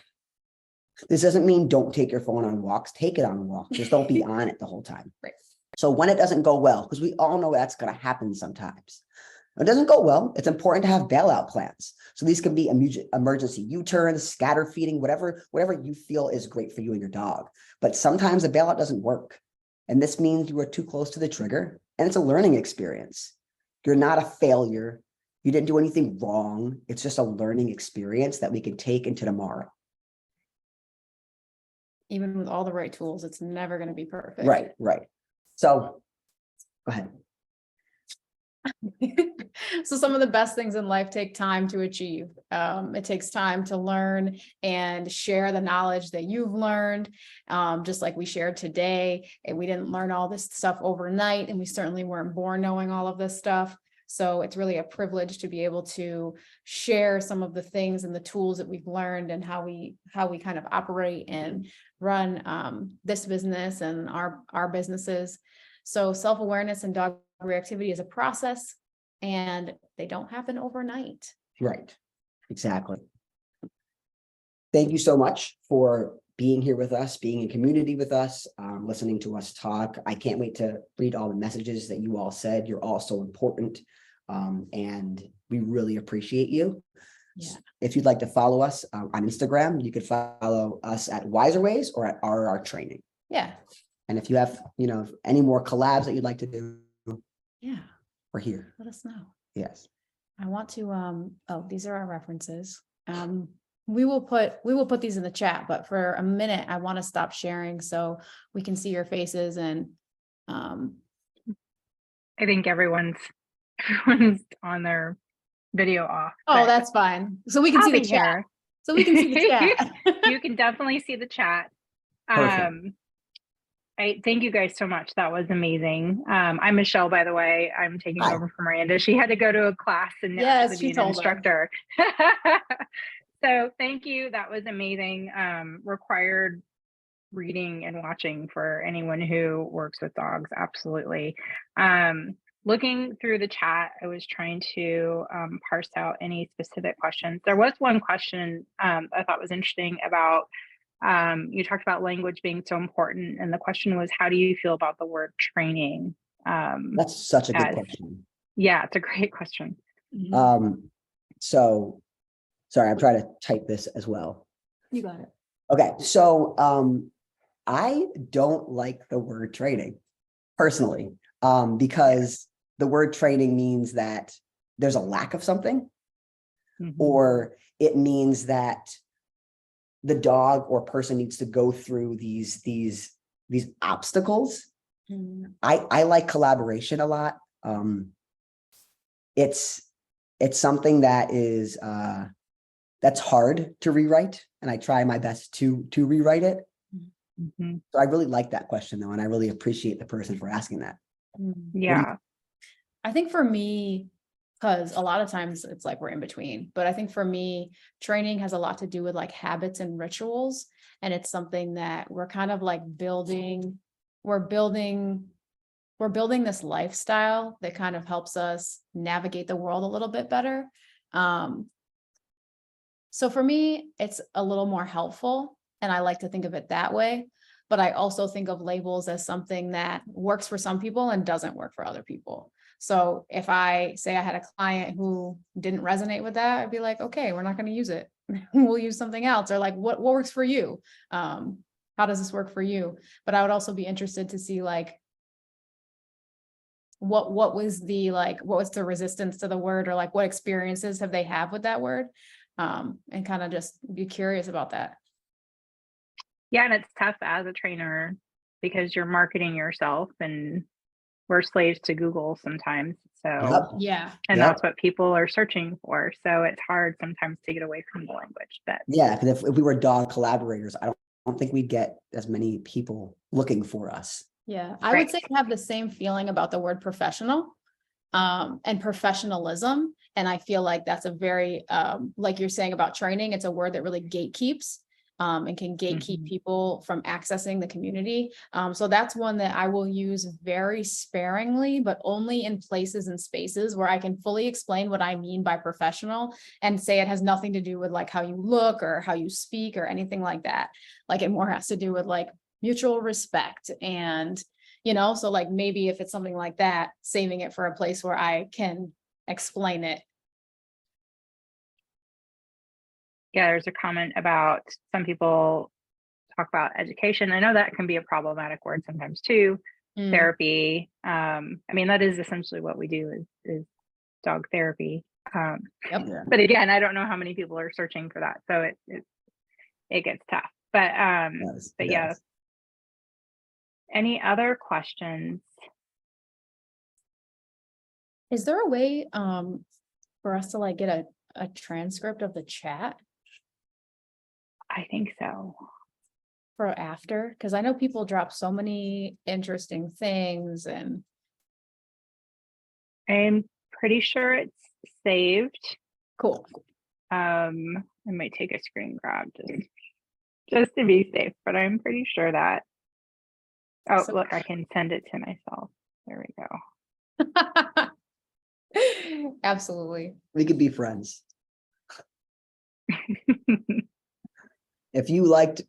This doesn't mean don't take your phone on walks. Take it on walks. Just don't be on it the whole time. Right. So when it doesn't go well, because we all know that's going to happen sometimes. When it doesn't go well, it's important to have bailout plans. So these can be emergency U-turns, scatter feeding, whatever you feel is great for you and your dog. But sometimes a bailout doesn't work. And this means you are too close to the trigger, and it's a learning experience. You're not a failure. You didn't do anything wrong. It's just a learning experience that we can take into tomorrow. Even with all the right tools, it's never going to be perfect. Right. So go ahead. So some of the best things in life take time to achieve. It takes time to learn and share the knowledge that you've learned. Just like we shared today, and we didn't learn all this stuff overnight, and we certainly weren't born knowing all of this stuff. So it's really a privilege to be able to share some of the things and the tools that we've learned, and how we kind of operate and run this business and our businesses. So self-awareness and dog reactivity is a process, and they don't happen overnight. Right. Exactly. thank you so much for being here with us, being in community with us, listening to us talk. I can't wait to read all the messages that you all said. You're all so important. And we really appreciate you. Yeah. If you'd like to follow us on Instagram, you could follow us at WeiserWays or at RR Training. Yeah. And if you have, any more collabs that you'd like to do, Yeah. we're here. Let us know. Yes. I want to, oh, these are our references. We will put these in the chat, but for a minute, I want to stop sharing so we can see your faces and, I think everyone's on their video off. oh, but that's fine. So we can see I'll the be chat. here. So we can see the chat. You can definitely see the chat. Perfect. I thank you guys so much. That was amazing. I'm Michelle, by the way. I'm taking Hi. over for Miranda. She had to go to a class and now Yes, she's she being an told us. instructor. So thank you. That was amazing. Required reading and watching for anyone who works with dogs. Absolutely. Looking through the chat, I was trying to parse out any specific questions. There was one question I thought was interesting about, you talked about language being so important. And the question was, how do you feel about the word training? That's such a good question. Yeah, it's a great question. So sorry, I'm trying to type this as well. You got it. Okay, so I don't like the word training personally, because the word training means that there's a lack of something, or it means that the dog or person needs to go through these obstacles. I like collaboration a lot. It's something that is that's hard to rewrite, and I try my best to rewrite it. So I really like that question though, and I really appreciate the person for asking that. Yeah. I think for me, because a lot of times it's like we're in between, but I think for me, training has a lot to do with like habits and rituals. And it's something that we're kind of like building, we're building this lifestyle that kind of helps us navigate the world a little bit better. So for me, it's a little more helpful, and I like to think of it that way. But I also think of labels as something that works for some people and doesn't work for other people. So if I say I had a client who didn't resonate with that, I'd be like, okay, we're not going to use it. We'll use something else. Or like, what works for you? How does this work for you? But I would also be interested to see like, what was the resistance to the word, or like what experiences have they had with that word? And kind of just be curious about that. Yeah, and it's tough as a trainer because you're marketing yourself, and we're slaves to Google sometimes. So Yeah. and that's what people are searching for. So it's hard sometimes to get away from the language. But yeah, because if we were dog collaborators, I don't think we'd get as many people looking for us. Yeah, I would say I have the same feeling about the word professional and professionalism. And I feel like that's a very, like you're saying about training, it's a word that really gatekeeps and can gatekeep people from accessing the community. So that's one that I will use very sparingly, but only in places and spaces where I can fully explain what I mean by professional and say it has nothing to do with like how you look or how you speak or anything like that. Like it more has to do with like mutual respect. And, so like maybe if it's something like that, saving it for a place where I can explain it. yeah, there's a comment about some people talk about education. I know that can be a problematic word sometimes too. Therapy. I mean, that is essentially what we do is dog therapy. But again, I don't know how many people are searching for that. So it gets tough. But yeah. Any other questions? Is there a way for us to like get a transcript of the chat? I think so. For after, because I know people drop so many interesting things, and I'm pretty sure it's saved. cool. I might take a screen grab just to be safe, but I'm pretty sure that. Oh, so, look, I can send it to myself. There we go. Absolutely. We could be friends. if you liked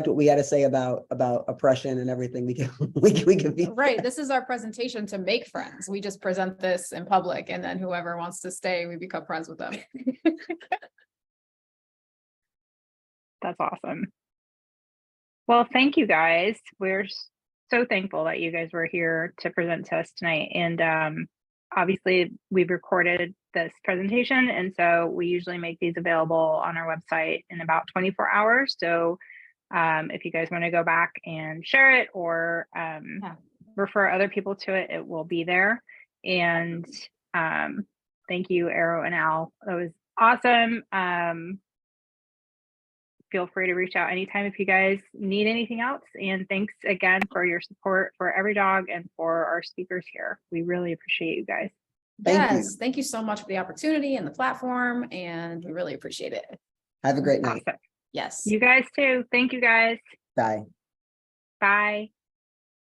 what we had to say about oppression and everything, we can we can be Right, this is our presentation to make friends. We just present this in public and then whoever wants to stay, we become friends with them. That's awesome. Well, thank you guys. We're so thankful that you guys were here to present to us tonight. And obviously we've recorded this presentation. And so we usually make these available on our website in about 24 hours. So if you guys want to go back and share it or refer other people to it, it will be there. And thank you, Arrow and Al. That was awesome. Feel free to reach out anytime if you guys need anything else. And thanks again for your support for Every Dog and for our speakers here. We really appreciate you guys. Yes, thank you so much for the opportunity and the platform, and we really appreciate it. Have a great night. Awesome. Yes. You guys too. Thank you guys. Bye. Bye.